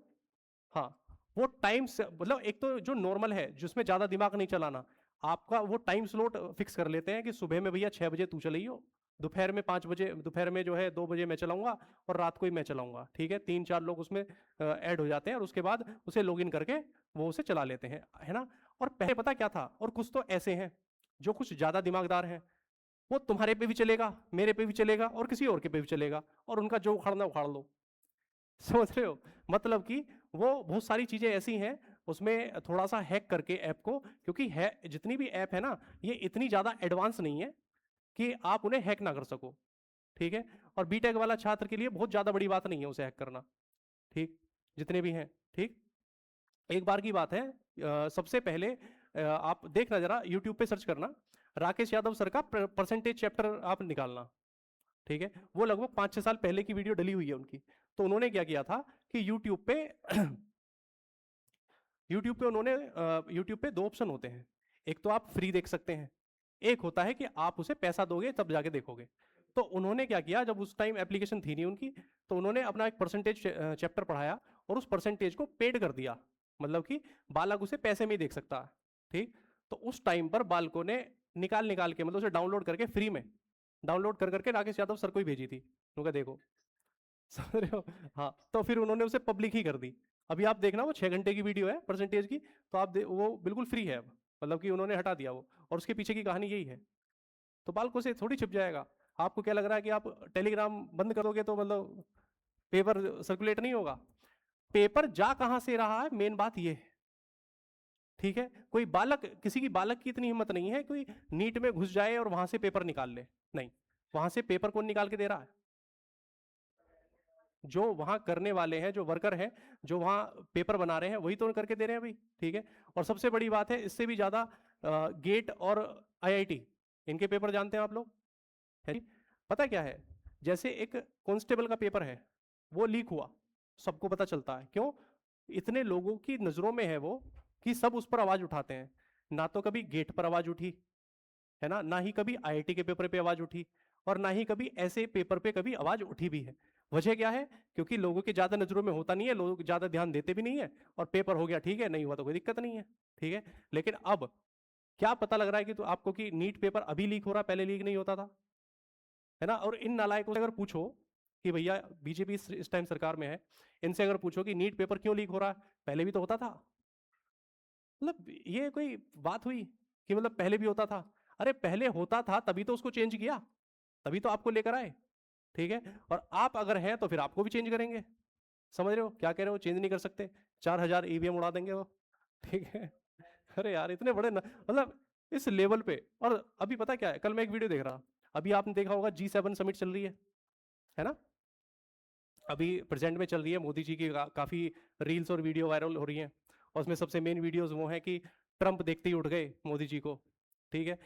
A: हाँ, वो टाइम से मतलब एक तो जो नॉर्मल है जिसमें ज्यादा दिमाग नहीं चलाना, आपका वो टाइम स्लॉट फिक्स कर लेते हैं कि सुबह में भैया 6 बजे तू चलाइयो, दोपहर में 5 बजे, दोपहर में जो है 2 बजे मैं चलाऊंगा, और रात को ही मैं चलाऊंगा। ठीक है, 3-4 लोग उसमें ऐड हो जाते हैं और उसके बाद उसे लॉग इन करके वो उसे चला लेते हैं, है ना। और पहले पता क्या था, और कुछ तो ऐसे हैं जो कुछ ज्यादा दिमागदार हैं, वो तुम्हारे पे भी चलेगा, मेरे पे भी चलेगा, और किसी और के पे भी चलेगा, और उनका जो उखाड़ना उखाड़ लो। समझ रहे हो? मतलब कि वो बहुत सारी चीजें ऐसी हैं, उसमें थोड़ा सा हैक करके ऐप को, क्योंकि है जितनी भी ऐप है ना, ये इतनी ज्यादा एडवांस नहीं है कि आप उन्हें हैक ना कर सको। ठीक है, और बीटेक वाला छात्र के लिए बहुत ज्यादा बड़ी बात नहीं है उसे हैक करना। ठीक, जितने भी हैं। ठीक, एक बार की बात है, सबसे पहले आप देखना जरा यूट्यूब पे सर्च करना, राकेश यादव सर का परसेंटेज चैप्टर आप निकालना। ठीक है, वो लगभग 5-6 साल पहले की वीडियो डली हुई है उनकी। तो उन्होंने क्या किया था कि यूट्यूब पे यूट्यूब पे 2 ऑप्शन होते हैं, एक तो आप फ्री देख सकते हैं, एक होता है कि आप उसे पैसा दोगे तब जाके देखोगे। तो उन्होंने क्या किया, जब उस टाइम एप्लीकेशन थी नहीं उनकी, तो उन्होंने अपना एक परसेंटेज चैप्टर पढ़ाया और उस परसेंटेज को पेड कर दिया, मतलब कि बालक उसे पैसे में ही देख सकता है। ठीक, तो उस टाइम पर बालकों ने निकाल निकाल के, मतलब उसे डाउनलोड करके फ्री में डाउनलोड कर करके राकेश यादव सर को ही भेजी थी, उनका देखो। समझ रहे हो? हाँ, तो फिर उन्होंने उसे पब्लिक ही कर दी। अभी आप देखना, वो 6 घंटे की वीडियो है परसेंटेज की, तो आप वो बिल्कुल फ्री है अब, मतलब कि उन्होंने हटा दिया वो, और उसके पीछे की कहानी यही है। तो बालकों से थोड़ी छिप जाएगा। आपको क्या लग रहा है कि आप टेलीग्राम बंद करोगे तो मतलब पेपर सर्कुलेट नहीं होगा? पेपर जा कहां से रहा है, मेन बात ये है। ठीक है, कोई बालक, किसी की बालक की इतनी हिम्मत नहीं है कोई नीट में घुस जाए और वहां से पेपर निकाल ले। नहीं, वहां से पेपर कौन निकाल के दे रहा है? जो वहां करने वाले हैं, जो वर्कर हैं, जो वहां पेपर बना रहे हैं, वही तो करके दे रहे हैं भाई। ठीक है, और सबसे बड़ी बात है, इससे भी ज्यादा गेट और आईआईटी, इनके पेपर जानते हैं आप लोग? है जी? पता क्या है, जैसे एक कांस्टेबल का पेपर है, वो लीक हुआ, सबको पता चलता है, क्यों? इतने लोगों की नजरों में है वो, कि सब उस पर आवाज उठाते हैं। ना तो कभी गेट पर आवाज उठी, है ना ही कभी आईआईटी के पेपर पे आवाज उठी, और ना ही कभी ऐसे पेपर पे कभी आवाज उठी भी है। वजह क्या है? क्योंकि लोगों की ज्यादा नजरों में होता नहीं है, लोग ज्यादा ध्यान देते भी नहीं है, और पेपर हो गया ठीक है, नहीं हुआ तो कोई दिक्कत नहीं है। ठीक है, लेकिन अब क्या पता लग रहा है कि तो आपको कि नीट पेपर अभी लीक हो रहा है, पहले लीक नहीं होता था, है ना। और इन नालायकों से अगर पूछो कि भैया, बीजेपी इस टाइम सरकार में है, इनसे अगर पूछो कि नीट पेपर क्यों लीक हो रहा है, पहले भी तो होता था। मतलब ये कोई बात हुई कि मतलब पहले भी होता था? अरे पहले होता था तभी तो उसको चेंज किया, तभी तो आपको लेकर आए। ठीक है, और आप अगर हैं तो फिर आपको भी चेंज करेंगे। समझ रहे हो क्या कह रहे हो? चेंज नहीं कर सकते, 4000 ईवीएम उड़ा देंगे वो। ठीक है, अरे यार इतने बड़े मतलब इस लेवल पे। और अभी पता क्या है, कल मैं एक वीडियो देख रहा, अभी आपने देखा होगा G7 समिट चल रही है ना? अभी प्रेजेंट में चल रही है, मोदी जी की काफी रील्स और वीडियो वायरल हो रही हैं, और उसमें सबसे मेन वीडियोस वो है कि ट्रंप देखते ही उठ गए मोदी जी को। ठीक है,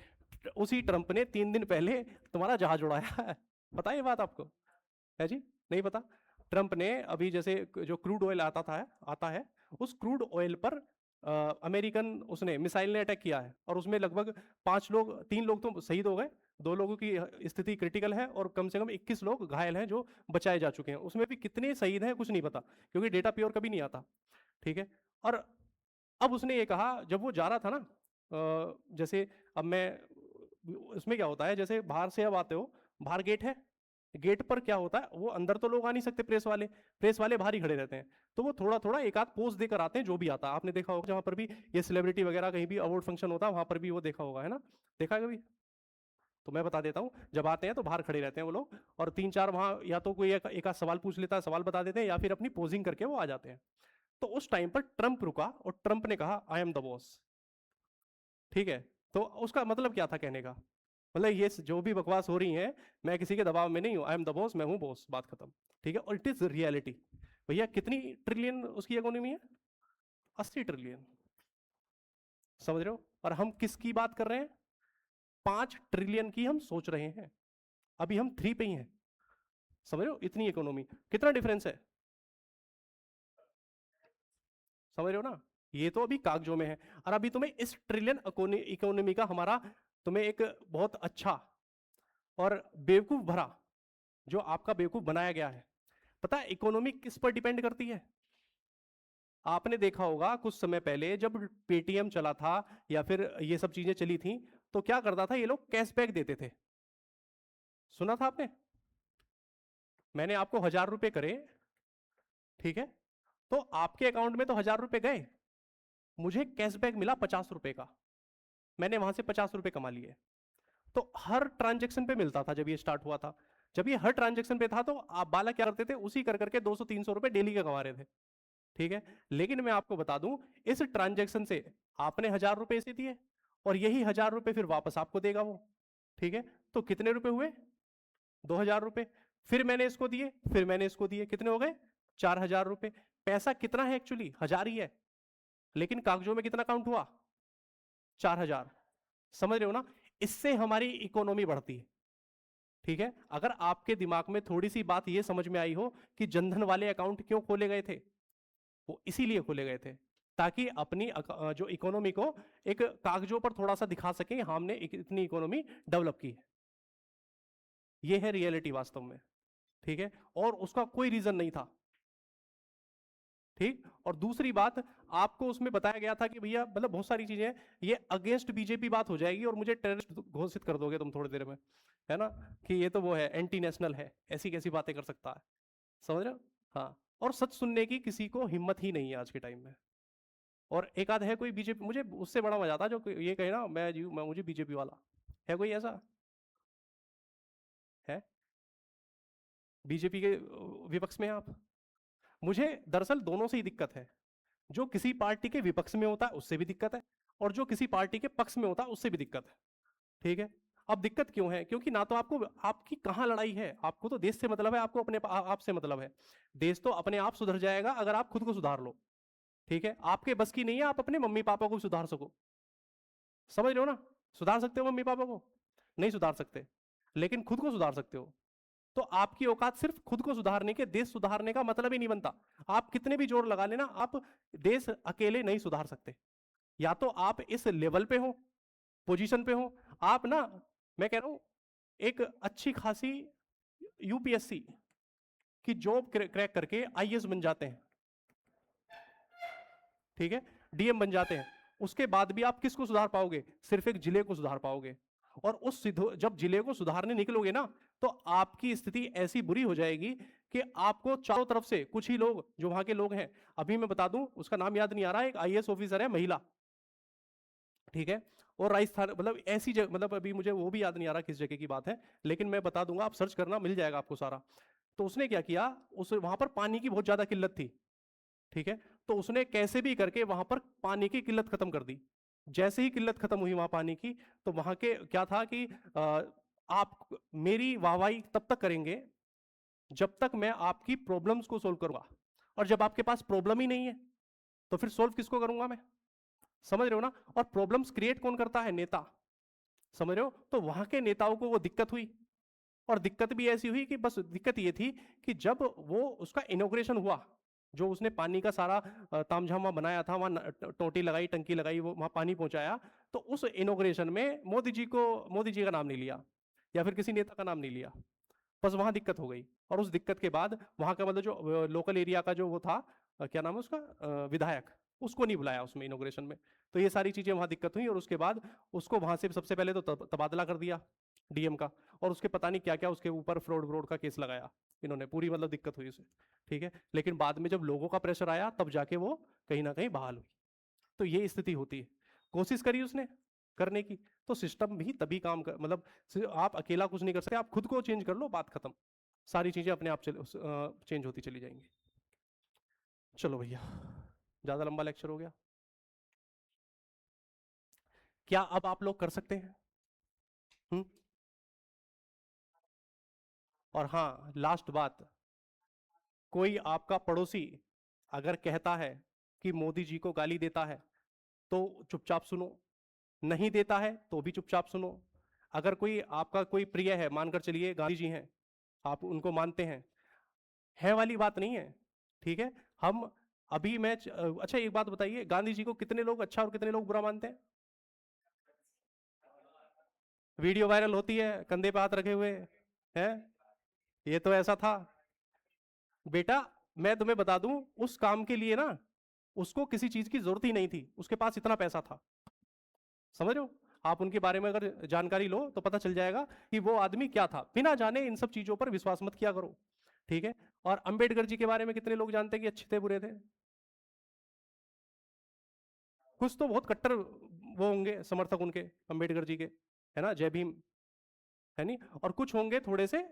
A: उसी ट्रंप ने 3 दिन पहले तुम्हारा जहाज उड़ाया है। पता है ये बात आपको? है जी? नहीं पता? ट्रंप ने अभी जैसे जो क्रूड ऑयल आता है, उस क्रूड ऑयल पर अमेरिकन उसने मिसाइल ने अटैक किया है, और उसमें लगभग 5 लोग, 3 लोग तो शहीद हो गए, 2 लोगों की स्थिति क्रिटिकल है, और कम से कम 21 लोग घायल हैं जो बचाए जा चुके हैं। उसमें भी कितने शहीद हैं कुछ नहीं पता, क्योंकि डेटा प्योर कभी नहीं आता। ठीक है, और अब उसने ये कहा जब वो जा रहा था ना, जैसे अब मैं, उसमें क्या होता है, जैसे बाहर से अब आते हो, बाहर गेट है, गेट पर क्या होता है, वो अंदर तो लोग आ नहीं सकते, प्रेस वाले बाहर ही खड़े रहते हैं। तो वो थोड़ा थोड़ा एक आध पोज देकर आते हैं, जो भी आता है आपने देखा होगा, जहां पर भी ये सेलिब्रिटी वगैरह कहीं भी अवार्ड फंक्शन होता है, वहां पर भी वो देखा होगा, है ना? देखा है कभी? तो मैं बता देता हूँ, जब आते हैं तो बाहर खड़े रहते हैं वो लोग, और 3-4 वहां या तो कोई एक आध सवाल पूछ लेता है, सवाल बता देते हैं, या फिर अपनी पोजिंग करके वो आ जाते हैं। तो उस टाइम पर ट्रंप रुका और ट्रंप ने कहा आई एम द बॉस। ठीक है, तो उसका मतलब क्या था कहने का? मतलब ये जो भी बकवास हो रही है, मैं किसी के दबाव में नहीं हूं, आई एम द बॉस, मैं हूं बॉस, बात खत्म। ठीक है, और इट इज रियलिटी। भैया कितनी ट्रिलियन उसकी इकोनॉमी है? 80 ट्रिलियन। समझ रहे हो? और हम किसकी बात कर रहे हैं? 5 ट्रिलियन की हम सोच रहे हैं, अभी हम 3 पे ही हैं। समझ रहे हो? इतनी इकोनॉमी, कितना डिफरेंस है? समझ रहे हो ना? ये तो अभी कागजों में है। और अभी तुम्हें इस ट्रिलियन इकोनॉमी का हमारा तुम्हें एक बहुत अच्छा और बेवकूफ भरा जो आपका बेवकूफ बनाया गया है। पता है इकोनॉमी किस पर डिपेंड करती है? आपने देखा होगा कुछ समय पहले जब पेटीएम चला था या फिर ये सब चीजें चली थी, तो क्या करता था ये लोग? कैशबैक देते थे। सुना था आपने? मैंने आपको 1,000 रुपए करे, ठीक है, तो आपके अकाउंट में तो 1,000 रुपए गए, मुझे कैशबैक मिला 50 रुपए का, मैंने वहां से 50 रुपए कमा लिए। तो हर ट्रांजेक्शन पे मिलता था जब ये स्टार्ट हुआ था। जब ये हर ट्रांजेक्शन पे था तो आप बालक क्या करते थे? उसी कर करके 200-300 रुपए डेली के कमा रहे थे, ठीक है। लेकिन मैं आपको बता दूं, इस ट्रांजेक्शन से आपने 1,000 रुपए से दिए और यही 1,000 रुपए फिर वापस आपको देगा वो, ठीक है। तो कितने रुपए हुए? 2,000 रुपए। फिर मैंने इसको दिए, फिर मैंने इसको दिए, कितने हो गए? 4,000 रुपए। पैसा कितना है? एक्चुअली 1,000 ही है, लेकिन कागजों में कितना काउंट हुआ? 4,000। समझ रहे हो ना? इससे हमारी इकोनॉमी बढ़ती है, ठीक है। अगर आपके दिमाग में थोड़ी सी बात ये समझ में आई हो कि जनधन वाले अकाउंट क्यों खोले गए थे, वो इसीलिए खोले गए थे ताकि अपनी जो इकोनॉमी को एक कागजों पर थोड़ा सा दिखा सके, हमने इतनी इकोनॉमी डेवलप की है। ये है रियलिटी वास्तव में, ठीक है। और उसका कोई रीजन नहीं था, ठीक। और दूसरी बात, आपको उसमें बताया गया था कि भैया मतलब बहुत सारी चीजें, ये अगेंस्ट बीजेपी बात हो जाएगी और मुझे टेररिस्ट घोषित कर दोगे तुम थोड़ी देर में, है ना, कि ये तो वो है एंटी नेशनल है, ऐसी कैसी बातें कर सकता है। समझ रहे हो? हाँ। और सच सुनने की किसी को हिम्मत ही नहीं है आज के टाइम में। और एक आध है कोई बीजेपी, मुझे उससे बड़ा मजा आता जो ये कहे ना मैं मुझे बीजेपी वाला है, कोई ऐसा है बीजेपी के विपक्ष में आप? मुझे दरअसल दोनों से ही दिक्कत है। जो किसी पार्टी के विपक्ष में होता है उससे भी दिक्कत है, और जो किसी पार्टी के पक्ष में होता है उससे भी दिक्कत है, ठीक है। अब दिक्कत क्यों है? क्योंकि ना तो आपको, आपकी कहां लड़ाई है, आपको तो देश से मतलब है, आपको अपने आप से मतलब है। देश तो अपने आप सुधर जाएगा अगर आप खुद को सुधार लो, ठीक है। आपके बस की नहीं है आप अपने मम्मी पापा को सुधार सको। समझ रहे हो ना? सुधार सकते हो मम्मी पापा को? नहीं सुधार सकते, लेकिन खुद को सुधार सकते हो। तो आपकी औकात सिर्फ खुद को सुधारने के, देश सुधारने का मतलब ही नहीं बनता। आप कितने भी जोर लगा लेना, आप देश अकेले नहीं सुधार सकते। या तो आप इस लेवल पे हो, पोजीशन पे हो, आप ना, मैं कह रहा हूं एक अच्छी खासी यूपीएससी की जॉब क्रैक करके आईएएस बन जाते हैं, ठीक है, डीएम बन जाते हैं। उसके बाद भी आप किसको सुधार पाओगे? सिर्फ एक जिले को सुधार पाओगे। और उस जब जिले को सुधारने निकलोगे ना, तो आपकी स्थिति ऐसी बुरी हो जाएगी कि आपको चारों तरफ से कुछ ही लोग, जो वहां के लोग हैं, अभी मैं बता दूं उसका नाम याद नहीं आ रहा, एक आईएएस ऑफिसर है महिला, ठीक है। और राजस्थान मतलब ऐसी जगह, मतलब अभी मुझे वो भी याद नहीं आ रहा किस जगह की बात है, लेकिन मैं बता दूंगा, आप सर्च करना मिल जाएगा आपको सारा। तो उसने क्या किया, उस वहां पर पानी की बहुत ज्यादा किल्लत थी, ठीक है। तो उसने कैसे भी करके वहां पर पानी की किल्लत खत्म कर दी। जैसे ही किल्लत खत्म हुई वहां पानी की, तो वहां के क्या था कि आप मेरी वाहवाही तब तक करेंगे जब तक मैं आपकी प्रॉब्लम्स को सोल्व करूंगा, और जब आपके पास प्रॉब्लम ही नहीं है तो फिर सोल्व किसको करूंगा मैं? समझ रहे हो ना? और प्रॉब्लम्स क्रिएट कौन करता है? नेता। समझ रहे हो? तो वहां के नेताओं को वो दिक्कत हुई, और दिक्कत भी ऐसी हुई कि बस दिक्कत ये थी कि जब वो उसका इनॉग्रेशन हुआ, जो उसने पानी का सारा तामझाम बनाया था, वहां टोटी लगाई, टंकी लगाई, वो वहां पानी पहुंचाया, तो उस इनॉग्रेशन में मोदी जी का नाम नहीं लिया या फिर किसी नेता का नाम नहीं लिया। बस वहां दिक्कत हो गई। और उस दिक्कत के बाद वहां का मतलब जो लोकल एरिया का जो वो था, क्या नाम है उसका, विधायक, उसको नहीं बुलाया उसमें इनॉग्रेशन में। तो ये सारी चीजें वहां दिक्कत हुई, और उसके बाद उसको वहां से सबसे पहले तो तबादला कर दिया डीएम का, और उसके पता नहीं क्या क्या उसके ऊपर फ्रॉड का केस लगाया इन्होंने, पूरी मतलब दिक्कत हुई उसे, ठीक है। लेकिन बाद में जब लोगों का प्रेशर आया तब जाके वो कहीं ना कहीं बहाल हुई। तो ये स्थिति होती है। कोशिश करी उसने करने की, तो सिस्टम भी तभी काम कर, मतलब आप अकेला कुछ नहीं कर सकते, आप खुद को चेंज कर लो, बात खत्म, सारी चीजें अपने आप चेंज होती चली जाएंगी। चलो भैया, ज्यादा लंबा लेक्चर हो गया। क्या अब आप लोग कर सकते हैं? हम्म। और हाँ, लास्ट बात, कोई आपका पड़ोसी अगर कहता है कि मोदी जी को गाली देता है, तो चुपचाप सुनो, नहीं देता है तो भी चुपचाप सुनो। अगर कोई आपका कोई प्रिय है, मानकर चलिए गांधी जी हैं, आप उनको मानते हैं, है वाली बात नहीं है, ठीक है। हम अभी मैं अच्छा एक बात बताइए, गांधी जी को कितने लोग अच्छा और कितने लोग बुरा मानते हैं? वीडियो वायरल होती है कंधे पे हाथ रखे हुए हैं, ये तो ऐसा था। बेटा मैं तुम्हें बता दूं, उस काम के लिए ना उसको किसी चीज की जरूरत ही नहीं थी, उसके पास इतना पैसा था। समझ रहे हो? आप उनके बारे में अगर जानकारी लो तो पता चल जाएगा कि वो आदमी क्या था। बिना जाने इन सब चीजों पर विश्वास मत किया करो, ठीक है? और अंबेडकर जी के बारे में कितने लोग जानते हैं कि अच्छे थे बुरे थे? कुछ तो बहुत कट्टर वो होंगे समर्थक उनके, अंबेडकर जी के, है ना, जय भीम, है नहीं? और कुछ होंगे थोड़े से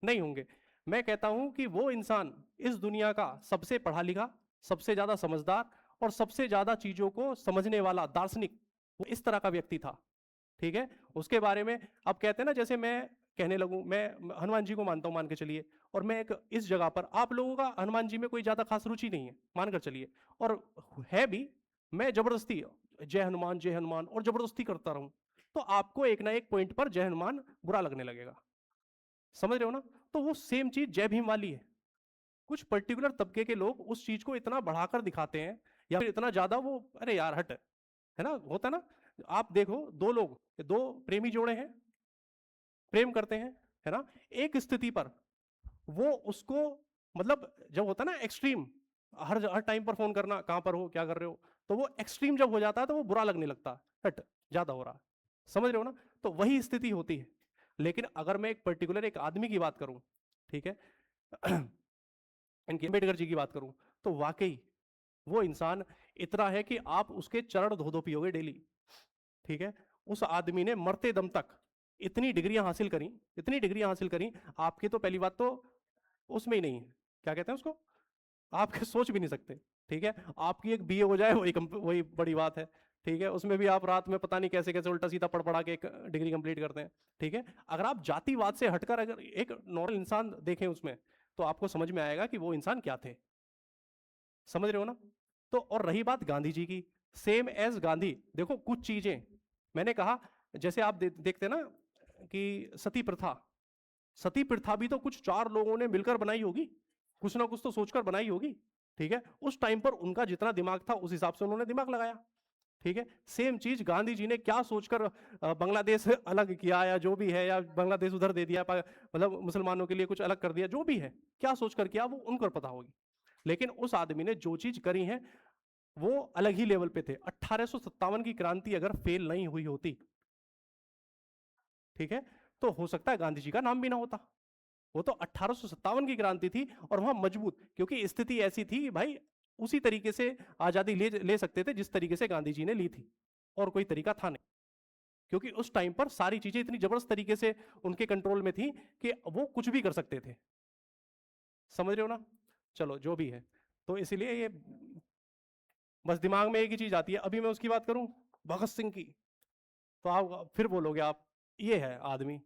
A: नहीं होंगे। मैं कहता हूं कि वो इंसान इस दुनिया का सबसे पढ़ा लिखा, सबसे ज्यादा समझदार और सबसे ज्यादा चीजों को समझने वाला दार्शनिक, वो इस तरह का व्यक्ति था, ठीक है? उसके बारे में अब कहते हैं ना, जैसे मैं कहने लगूं, मैं हनुमान जी को मानता हूं मान के चलिए, और मैं एक इस जगह पर, आप लोगों का हनुमान जी में कोई ज्यादा खास रुचि नहीं है मानकर चलिए, और है भी, मैं जबरदस्ती जय हनुमान और जबरदस्ती करता रहूं, तो आपको एक ना एक पॉइंट पर जय हनुमान बुरा लगने लगेगा। समझ रहे हो ना? तो वो सेम चीज जय भीम वाली है। कुछ पर्टिकुलर तबके के लोग उस चीज को इतना बढ़ाकर दिखाते हैं, या फिर इतना ज्यादा वो, अरे यार हट, है ना, होता है ना। आप देखो, दो लोग, दो प्रेमी जोड़े हैं, प्रेम करते हैं, है ना, एक स्थिति पर वो उसको, मतलब जब होता है ना एक्सट्रीम, हर हर टाइम पर फोन करना, कहां पर हो, क्या कर रहे हो, तो वो एक्सट्रीम जब हो जाता है तो वो बुरा लगने लगता है, हट, ज्यादा हो रहा है। समझ रहे हो ना? तो वही स्थिति होती है। लेकिन अगर मैं एक पर्टिकुलर एक आदमी की बात करूं, ठीक है, इनकी अम्बेडकर जी की बात करूं, तो वाकई वो इंसान इतना है कि आप उसके चरण धो धो पियोगे डेली, ठीक है? उस आदमी ने मरते दम तक इतनी डिग्रियां हासिल करी, इतनी डिग्रियां हासिल करी, आपकी तो पहली बात तो उसमें ही नहीं है, क्या कहते हैं उसको, आपके सोच भी नहीं सकते, ठीक है? आपकी एक बीए हो जाए वही वही बड़ी बात है, ठीक है? उसमें भी आप रात में पता नहीं कैसे कैसे उल्टा सीधा पढ़ पढ़ा के एक डिग्री कंप्लीट करते हैं, ठीक है? अगर आप जातिवाद से हटकर अगर एक नॉर्मल इंसान देखें उसमें, तो आपको समझ में आएगा कि वो इंसान क्या थे। समझ रहे हो ना? तो और रही बात गांधी जी की, सेम एज गांधी, देखो कुछ चीजें मैंने कहा, जैसे आप देखते ना कि सती प्रथा, सती प्रथा भी तो कुछ चार लोगों ने मिलकर बनाई होगी, कुछ ना कुछ तो सोचकर बनाई होगी, ठीक है? उस टाइम पर उनका जितना दिमाग था उस हिसाब से उन्होंने दिमाग लगाया, ठीक है? सेम चीज गांधी जी ने क्या सोचकर बांग्लादेश अलग किया, या जो भी है, या बांग्लादेश उधर दे दिया, मतलब मुसलमानों के लिए कुछ अलग कर दिया, जो भी है, क्या सोचकर किया वो उनको पता होगी। लेकिन उस आदमी ने जो चीज करी है वो अलग ही लेवल पे थे। 1857 की क्रांति अगर फेल नहीं हुई होती, ठीक है, तो हो सकता है गांधी जी का नाम भी ना होता। वो तो 1857 की क्रांति थी, और वहां मजबूत, क्योंकि स्थिति ऐसी थी कि भाई उसी तरीके से आजादी ले सकते थे जिस तरीके से गांधी जी ने ली थी, और कोई तरीका था नहीं, क्योंकि उस टाइम पर सारी चीजें इतनी जबरदस्त तरीके से उनके कंट्रोल में थी कि वो कुछ भी कर सकते थे। समझ रहे हो ना? चलो जो भी है, तो इसलिए ये बस दिमाग में एक ही चीज आती है। अभी मैं उसकी बात करूं, भगत सिंह की, तो आप फिर बोलोगे आप, ये है आदमी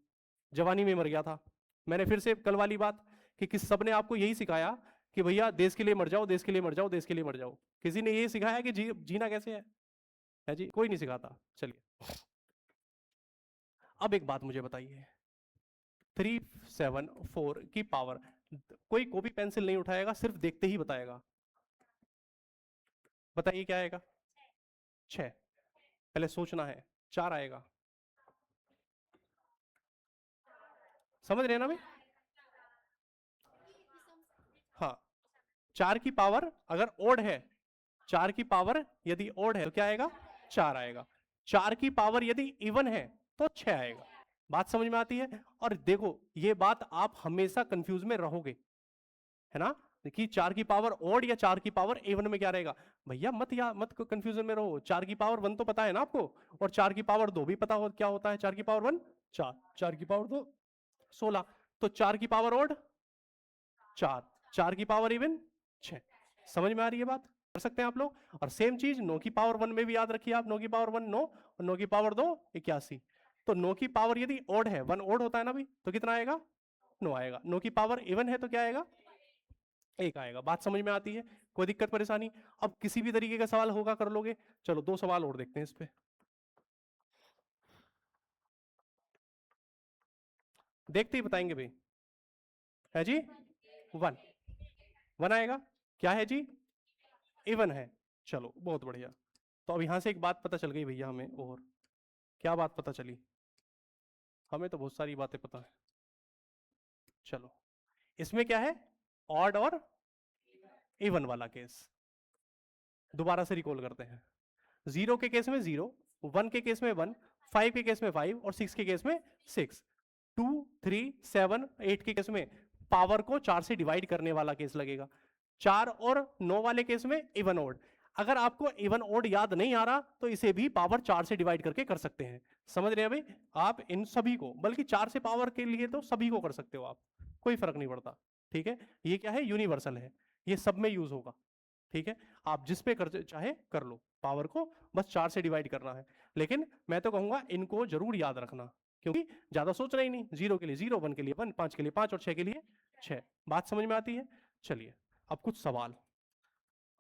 A: जवानी में मर गया था। मैंने फिर से कल वाली बात, कि किस सब ने आपको यही सिखाया कि भैया देश के लिए मर जाओ, देश के लिए मर जाओ, देश के लिए मर जाओ। किसी ने ये सिखाया कि जीना कैसे है जी? कोई नहीं सिखाता। चलिए, अब एक बात मुझे बताइए, 374 की पावर, कोई कॉपी पेंसिल नहीं उठाएगा, सिर्फ देखते ही बताएगा। बताइए क्या आएगा? 6, पहले सोचना है। 4 आएगा। समझ रहे हैं ना भाई? हाँ, 4 की पावर अगर ओड है, 4 की पावर यदि ओड है तो क्या आएगा? 4 आएगा। 4 की पावर यदि इवन है तो 6 आएगा। बात समझ में आती है? और देखो ये बात आप हमेशा कंफ्यूज में रहोगे, है ना, कि 4 की पावर ओड या 4 की पावर इवन में क्या रहेगा। भैया मत कंफ्यूजन में रहो। 4 की पावर 1 तो पता है ना आपको, और 4 की पावर 2 भी पता हो क्या होता है। 4 की पावर 1 4, 4 की पावर 2 16, तो 4 की पावर ओड 4, 4 की पावर इवन 6। समझ में आ रही है बात? कर सकते हैं आप लोग। और सेम चीज 9 की पावर 1 में भी याद रखिए आप, 9 की पावर 1 9, और 9 की पावर 2 81। तो 9 की पावर यदि ओड है, 1 ओड होता है ना भी, तो कितना आएगा? 9 आएगा। 9 की पावर इवन है तो क्या आएगा? 1 आएगा। बात समझ में आती है? कोई दिक्कत परेशानी? अब किसी भी तरीके का सवाल होगा कर लोगे? चलो 2 सवाल और देखते हैं इस पे। देखते ही बताएंगे भाई। है जी? 1 1 आएगा। क्या है जी? इवन है। चलो बहुत बढ़िया। तो अब यहां से एक बात पता चल गई भैया हमें, और क्या बात पता चली? हमें तो बहुत सारी बातें पता है। चलो, इसमें क्या है, ऑड और इवन वाला केस दोबारा से रिकॉल करते हैं। 0 के केस में 0, 1 के केस में 1, 5 के केस में 5 और 6 के केस में 6, 2, 3, 7, 8 के केस में पावर को 4 से डिवाइड करने वाला केस लगेगा। 4 और 9 वाले केस में इवन ओड। अगर आपको इवन ओड याद नहीं आ रहा तो इसे भी पावर 4 से डिवाइड करके कर सकते हैं। समझ रहे हैं भाई? आप इन सभी को, बल्कि 4 से पावर के लिए तो सभी को कर सकते हो आप, कोई फर्क नहीं पड़ता। ठीक है, ये क्या है, यूनिवर्सल है, ये सब में यूज होगा। ठीक है, आप जिस पे कर चाहे कर लो, पावर को बस 4 से डिवाइड करना है। लेकिन मैं तो कहूंगा इनको जरूर याद रखना, क्योंकि ज्यादा सोचना ही नहीं। 0 के लिए 0, 1 के लिए 1, 5 के लिए 5 और 6 के लिए 6। बात समझ में आती है? चलिए, अब कुछ सवाल।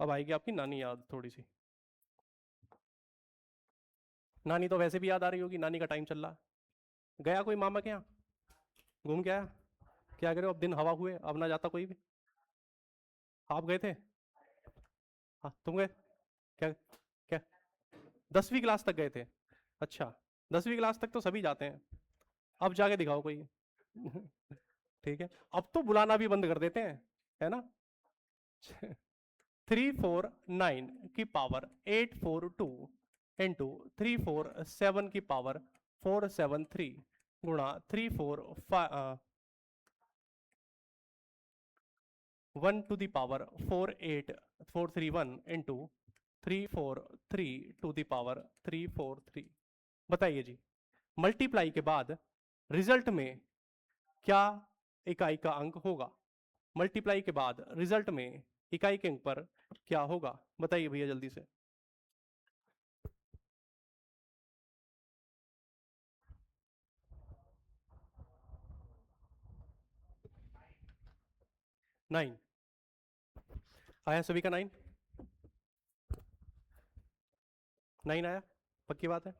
A: अब आएगी आपकी नानी याद थोड़ी सी। नानी तो वैसे भी याद आ रही होगी, नानी का टाइम चल रहा। गया कोई मामा के यहाँ, घूम के आया? क्या करे, अब दिन हवा हुए, अब ना जाता कोई भी। आप गए थे? हाँ तुम गए? क्या क्या 10वीं क्लास तक गए थे? अच्छा, 10वीं क्लास तक तो सभी जाते हैं, अब जाके दिखाओ कोई। ठीक है, अब तो बुलाना भी बंद कर देते हैं, है ना? 349 की पावर 842 इंटू 347 की पावर 473 गुणा 1 to the power 48431 into 343 to the power 343। बताइए जी, मल्टीप्लाई के बाद रिजल्ट में क्या इकाई का अंक होगा? मल्टीप्लाई के बाद रिजल्ट में इकाई के अंक पर क्या होगा? बताइए भैया जल्दी से। नाइन आया सभी का? 9 9 आया? पक्की बात है?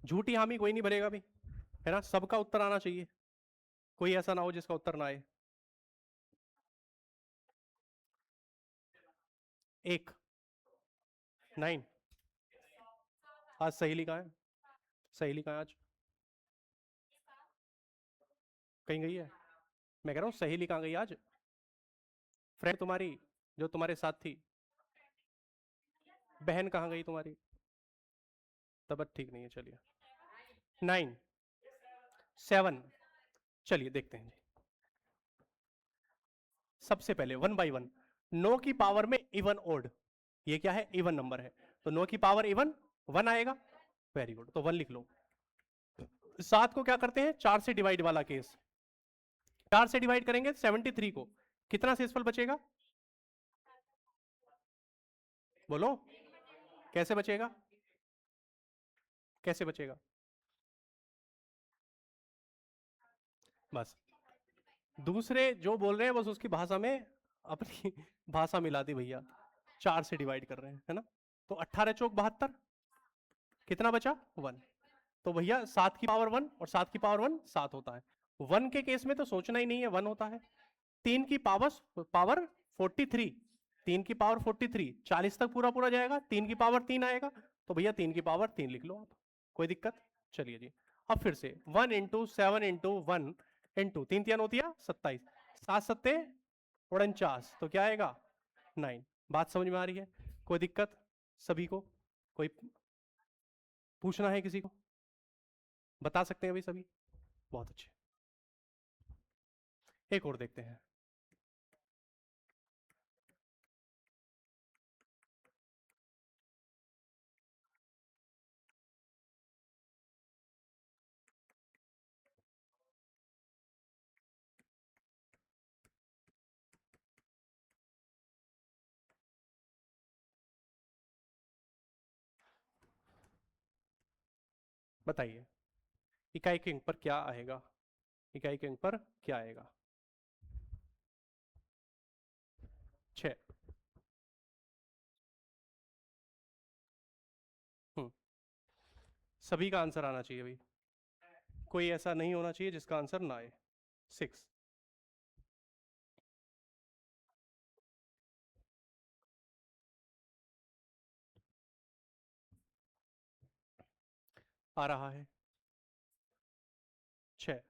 A: झूठी हामी कोई नहीं भरेगा भी, है ना? सबका उत्तर आना चाहिए, कोई ऐसा ना हो जिसका उत्तर ना आए। एक 9। आज सहेली कहाँ है? सहेली कहाँ है आज? कहीं गई है? मैं कह रहा हूँ सहेली कहाँ गई आज? फ्रेंड तुम्हारी जो तुम्हारे साथ थी, बहन कहाँ गई तुम्हारी? तबीयत ठीक नहीं है, चलिए। 9, 7, चलिए देखते हैं। सबसे पहले 1 बाई 1, 9 की पावर में इवन ओड, ये क्या है, इवन नंबर है, तो 9 की पावर इवन 1 आएगा। वेरी गुड, तो 1 लिख लो। 7 को क्या करते हैं, 4 से डिवाइड वाला केस। 4 से डिवाइड करेंगे 73 को, कितना शेषफल बचेगा? बोलो, कैसे बचेगा? कैसे बचेगा? बस, दूसरे जो बोल रहे हैं बस उसकी भाषा में अपनी भाषा मिला दी भैया। 4 से डिवाइड कर रहे हैं, है ना? तो 18 चौक 72, कितना बचा? 1। तो भैया 7 की पावर 1 और 7 की पावर 1 7 होता है। 1 के केस में तो सोचना ही नहीं है, 1 होता है। 3 की पावर 43, 3 की पावर 43, 40 तक पूरा पूरा जाएगा, 3 की पावर 3 आएगा, तो भैया 3 की पावर 3 लिख लो आप, कोई दिक्कत? चलिए जी, अब फिर से 1 इंटू 7 इंटू 1 इंटू 3 3 होती है 27, 7 सत्ते 49, तो क्या आएगा? 9। बात समझ में आ रही है? कोई दिक्कत सभी को? कोई पूछना है किसी को? बता सकते हैं भाई सभी? बहुत अच्छे, एक और देखते हैं। बताइए, इकाई के अंक पर क्या आएगा? इकाई के अंक पर क्या आएगा? 6। हम्म, सभी का आंसर आना चाहिए भाई, कोई ऐसा नहीं होना चाहिए जिसका आंसर ना आए। 6। आ रहा है 6।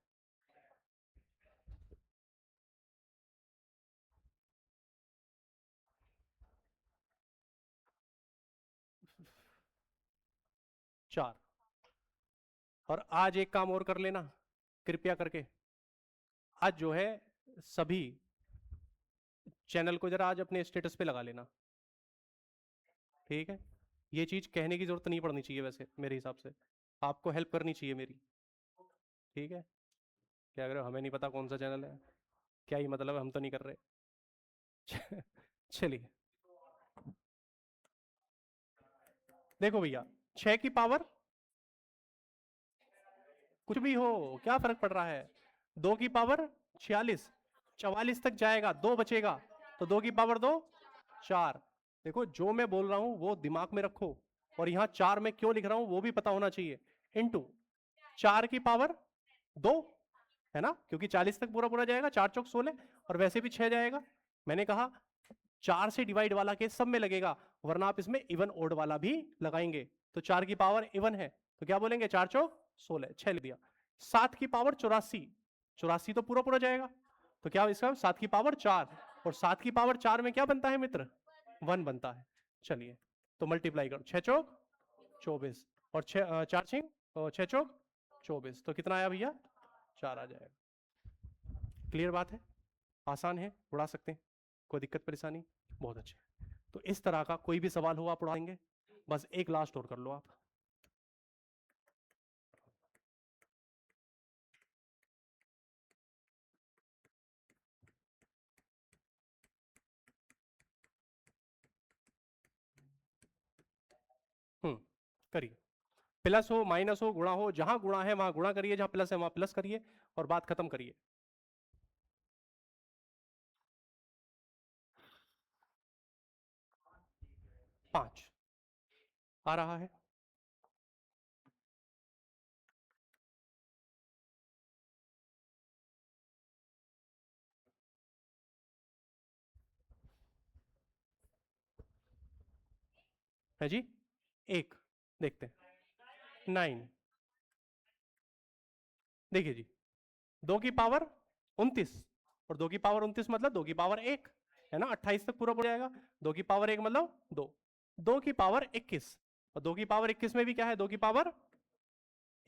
A: चार। और आज एक काम और कर लेना कृपया करके, आज जो है सभी चैनल को जरा आज अपने स्टेटस पे लगा लेना, ठीक है। ये चीज कहने की जरूरत नहीं पड़नी चाहिए वैसे मेरे हिसाब से, आपको हेल्प करनी चाहिए मेरी, ठीक है। क्या करो, हमें नहीं पता कौन सा चैनल है, क्या ही मतलब है, हम तो नहीं कर रहे। चलिए देखो भैया, 6 की पावर कुछ भी हो क्या फर्क पड़ रहा है, 2 की पावर 46, 44 तक जाएगा, 2 बचेगा, तो 2 की पावर 2 4। देखो जो मैं बोल रहा हूं वो दिमाग में रखो, और यहां 4 मैं क्यों लिख रहा हूं वो भी पता होना चाहिए। इनटू 4 की पावर 2, है ना, क्योंकि 40 तक पूरा पूरा जाएगा, 4 चौक 16, और वैसे भी 6 जाएगा। मैंने कहा 4 से डिवाइड वाला केस सब में लगेगा, वरना आप इसमें इवन ओड वाला भी लगाएंगे, तो 4 की पावर इवन है तो क्या बोलेंगे, 4 चौक 16, 6 लिख दिया। 7 की पावर 84, 84 तो पूरा पूरा जाएगा, तो क्या इसका 7 की पावर 4, और 7 की पावर 4 में क्या बनता है मित्र, 1 बनता है। चलिए तो मल्टीप्लाई करो, 6 चौक 24, और 4 छिंग 6 चौक 24, तो कितना आया भैया, 4 आ जाएगा। क्लियर बात है, आसान है, उड़ा सकते हैं, कोई दिक्कत परेशानी, बहुत अच्छे। तो इस तरह का कोई भी सवाल हो आप उड़ाएंगे, बस एक लास्ट और कर लो आप। करिए, प्लस हो माइनस हो गुणा हो, जहां गुणा है वहां गुणा करिए, जहां प्लस है वहां प्लस करिए, और बात खत्म करिए। पांच आ रहा है जी, एक देखते हैं 9। देखिए जी, 2 की पावर 29, और 2 की पावर 29 मतलब 2 की पावर 1, है ना, 28 तक पूरा पूरा जाएगा, 2 की पावर 1 मतलब 2, 2 की पावर 21, और 2 की पावर 21 में भी क्या है, 2 की पावर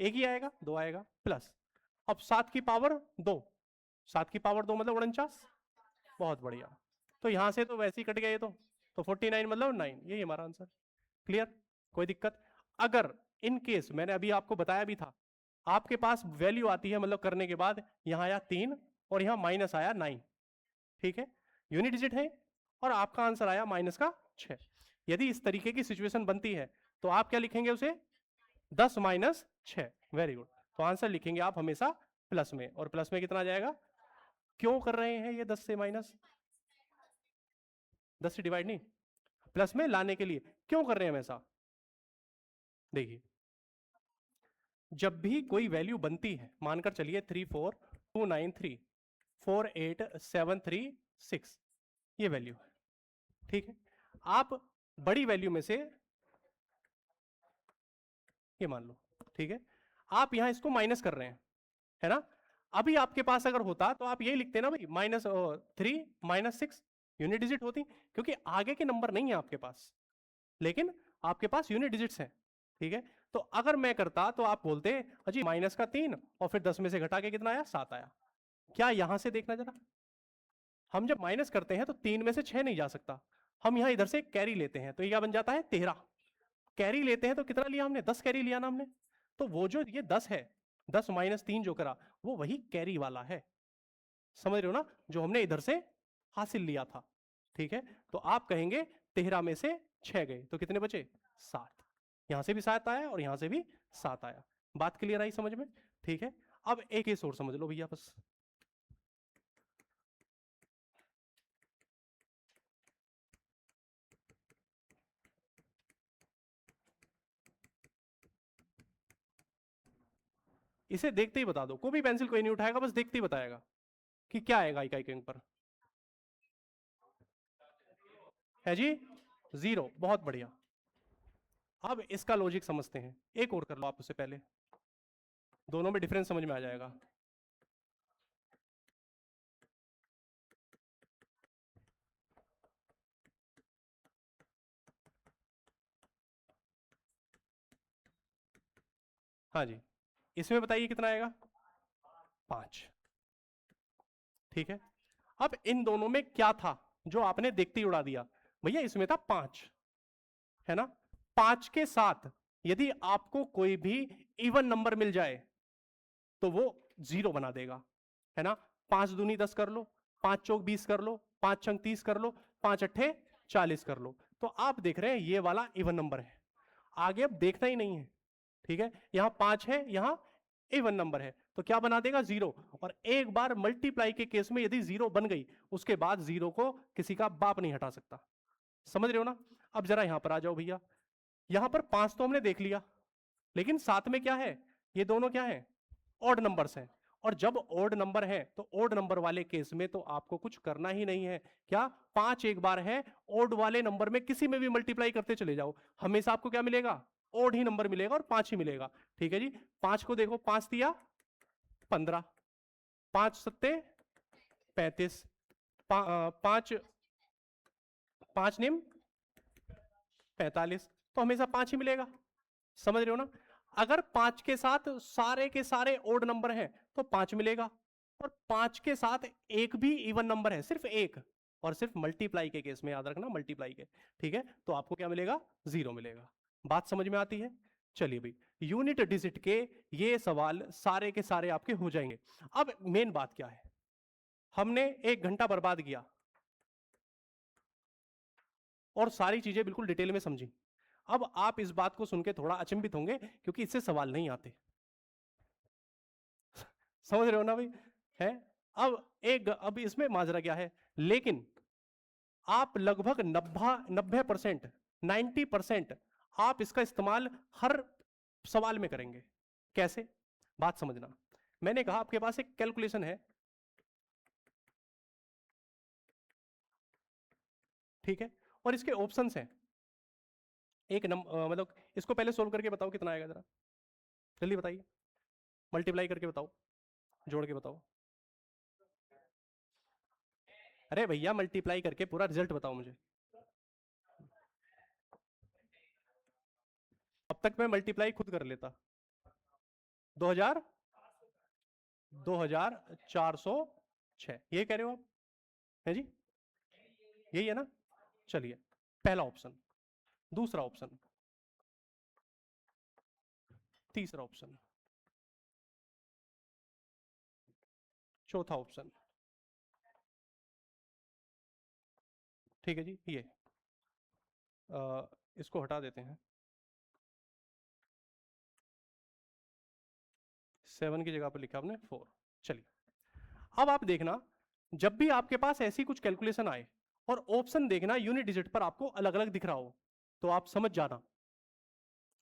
A: 1 ही आएगा, 2 आएगा, प्लस अब 7 की पावर 2, 7 की पावर 2 मतलब 49, बहुत बढ़िया। तो यहां से तो वैसे ही कट गया ये तो 49 मतलब 9, यही हमारा आंसर। क्लियर, कोई दिक्कत। अगर इन केस मैंने अभी आपको बताया भी था, आपके पास वैल्यू आती है मतलब करने के बाद यहां आया 3 और यहां माइनस आया 9, ठीक है, यूनिट डिजिट है, और आपका आंसर आया माइनस का 6। यदि इस तरीके की सिचुएशन बनती है तो आप क्या लिखेंगे उसे, 10 माइनस 6, वेरी गुड। तो आंसर लिखेंगे आप हमेशा प्लस में, और प्लस में कितना जाएगा, क्यों कर रहे हैं ये 10 से माइनस, 10 से डिवाइड नहीं, प्लस में लाने के लिए क्यों कर रहे हैं हमेशा। देखिए जब भी कोई वैल्यू बनती है, मानकर चलिए 342934873 6, ये वैल्यू है, ठीक है। आप बड़ी वैल्यू में से ये मान लो, ठीक है, आप यहां इसको माइनस कर रहे हैं, है ना। अभी आपके पास अगर होता तो आप यही लिखते ना भाई, -3 -6 यूनिट डिजिट होती, क्योंकि आगे के नंबर नहीं है आपके पास, लेकिन आपके पास यूनिट डिजिट्स हैं, ठीक है। तो अगर मैं करता तो आप बोलते अजी -3, और फिर 10 में से घटा के कितना आया, 7 आया। क्या यहां से देखना जरा, हम जब माइनस करते हैं तो 3 में से 6 नहीं जा सकता, हम यहां इधर से कैरी लेते हैं, तो ये क्या बन जाता है 13, कैरी लेते हैं तो कितना लिया हमने, 10 कैरी लिया ना हमने, तो वो जो ये 10 है, 10 -3 जो करा वो वही कैरी वाला है, समझ रहे हो ना, जो हमने इधर से हासिल लिया था, ठीक है। तो आप कहेंगे 13 में से 6 गए तो कितने बचे, 7, यहां से भी 7 आया और यहां से भी 7 आया। बात क्लियर आई समझ में, ठीक है। अब एक केस और समझ लो भैया बस, इसे देखते ही बता दो, कोई भी पेंसिल कोई नहीं उठाएगा, बस देखते ही बताएगा कि क्या आएगा इकाई के अंक पर, है जी 0, बहुत बढ़िया। अब इसका लॉजिक समझते हैं, एक और कर लो आप उससे पहले, दोनों में डिफरेंस समझ में आ जाएगा। हाँ जी, इसमें बताइए कितना आएगा, 5। ठीक है, अब इन दोनों में क्या था जो आपने देखते ही उड़ा दिया, भैया इसमें था 5, है ना। 5 के साथ यदि आपको कोई भी इवन नंबर मिल जाए तो वो 0 बना देगा, है ना। 5 दूनी 10 कर लो, 5 चौक 20 कर लो, 5 छंग 30 कर लो, 5 अट्ठे 40 कर लो। तो आप देख रहे हैं ये वाला इवन नंबर है, आगे अब देखना ही नहीं है। ठीक है, यहां 5 है, यहां इवन नंबर है, तो क्या बना देगा 0। और एक बार मल्टीप्लाई के केस में यदि 0 बन गई, उसके बाद 0 को किसी का बाप नहीं हटा सकता। समझ रहे हो ना। अब जरा यहां पर आ जाओ भैया, यहां पर 5 तो हमने देख लिया, लेकिन साथ में क्या है, ये दोनों क्या है, ऑड नंबर्स हैं। और जब ऑड नंबर है तो ऑड नंबर वाले केस में तो आपको कुछ करना ही नहीं है। क्या, 5 एक बार है, ऑड वाले नंबर में किसी में भी मल्टीप्लाई करते चले जाओ, हमेशा आपको क्या मिलेगा, ऑड ही नंबर मिलेगा और 5 ही मिलेगा। ठीक है जी, 5 को देखो, 5 दिया 15, 5 सत्ते 35, 5 5 निम 45, तो हमेशा 5 ही मिलेगा। समझ रहे हो ना। अगर 5 के साथ सारे के सारे ओड नंबर हैं तो 5 मिलेगा, और 5 के साथ एक भी इवन नंबर है, सिर्फ एक, और सिर्फ मल्टीप्लाई के केस में याद रखना, मल्टीप्लाई के, ठीक है, तो आपको क्या मिलेगा, 0 मिलेगा। बात समझ में आती है। चलिए भाई, यूनिट डिजिट के ये सवाल सारे के सारे आपके हो जाएंगे। अब मेन बात क्या है, हमने 1 घंटा बर्बाद किया और सारी चीजें बिल्कुल डिटेल में समझी। अब आप इस बात को सुन के थोड़ा अचंभित होंगे क्योंकि इससे सवाल नहीं आते। समझ रहे हो ना भाई, है। अब इसमें माजरा क्या है, लेकिन आप लगभग 90% 90% आप इसका इस्तेमाल हर सवाल में करेंगे। कैसे, बात समझना। मैंने कहा आपके पास एक कैलकुलेशन है, ठीक है, और इसके ऑप्शंस हैं। एक नंबर मतलब इसको पहले सोल्व करके बताओ कितना आएगा, जरा जल्दी बताइए, मल्टीप्लाई करके बताओ, जोड़ के बताओ। अरे भैया मल्टीप्लाई करके पूरा रिजल्ट बताओ मुझे। अब तक मैं मल्टीप्लाई खुद कर लेता। 2000 2406, ये कह रहे हो आप, है जी, यही है ना। चलिए, पहला ऑप्शन, दूसरा ऑप्शन, तीसरा ऑप्शन, चौथा ऑप्शन, ठीक है जी। ये इसको हटा देते हैं, 7 की जगह पर लिखा आपने 4। चलिए, अब आप देखना, जब भी आपके पास ऐसी कुछ कैलकुलेशन आए और ऑप्शन देखना यूनिट डिजिट पर आपको अलग अलग दिख रहा हो, तो आप समझ जाना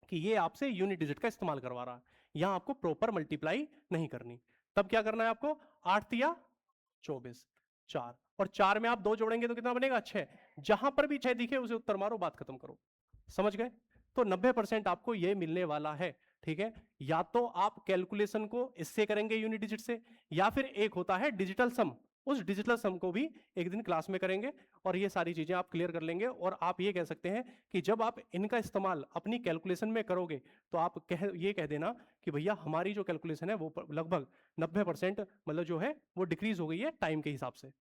A: कि ये आपसे यूनिट डिजिट का इस्तेमाल करवा रहा है, यहां आपको प्रॉपर मल्टीप्लाई नहीं करनी। तब क्या करना है आपको, 8 तिया 24, 4, और 4 में आप 2 जोड़ेंगे तो कितना बनेगा, 6। जहां पर भी 6 दिखे उसे उत्तर मारो, बात खत्म करो। समझ गए। तो 90% आपको ये मिलने वाला है। ठीक है, या तो आप कैलकुलेशन को इससे करेंगे यूनिट डिजिट से, या फिर एक होता है डिजिटल सम, उस डिजिटल सम को भी एक दिन क्लास में करेंगे, और ये सारी चीजें आप क्लियर कर लेंगे। और आप ये कह सकते हैं कि जब आप इनका इस्तेमाल अपनी कैलकुलेशन में करोगे तो आप ये कह देना कि भैया हमारी जो कैलकुलेशन है वो लगभग 90% मतलब जो है वो डिक्रीज हो गई है टाइम के हिसाब से,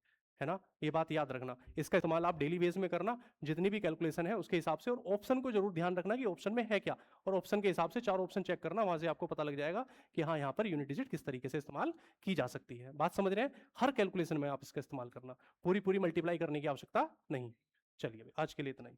A: है ना। ये बात याद रखना, इसका इस्तेमाल आप डेली बेस में करना, जितनी भी कैलकुलेशन है उसके हिसाब से। और ऑप्शन को जरूर ध्यान रखना कि ऑप्शन में है क्या, और ऑप्शन के हिसाब से 4 ऑप्शन चेक करना, वहां से आपको पता लग जाएगा कि हाँ यहाँ पर यूनिट डिजिट किस तरीके से इस्तेमाल की जा सकती है। बात समझ रहे हैं, हर कैलकुलेशन में आप इसका इस्तेमाल करना, पूरी पूरी मल्टीप्लाई करने की आवश्यकता नहीं। चलिए आज के लिए इतना ही।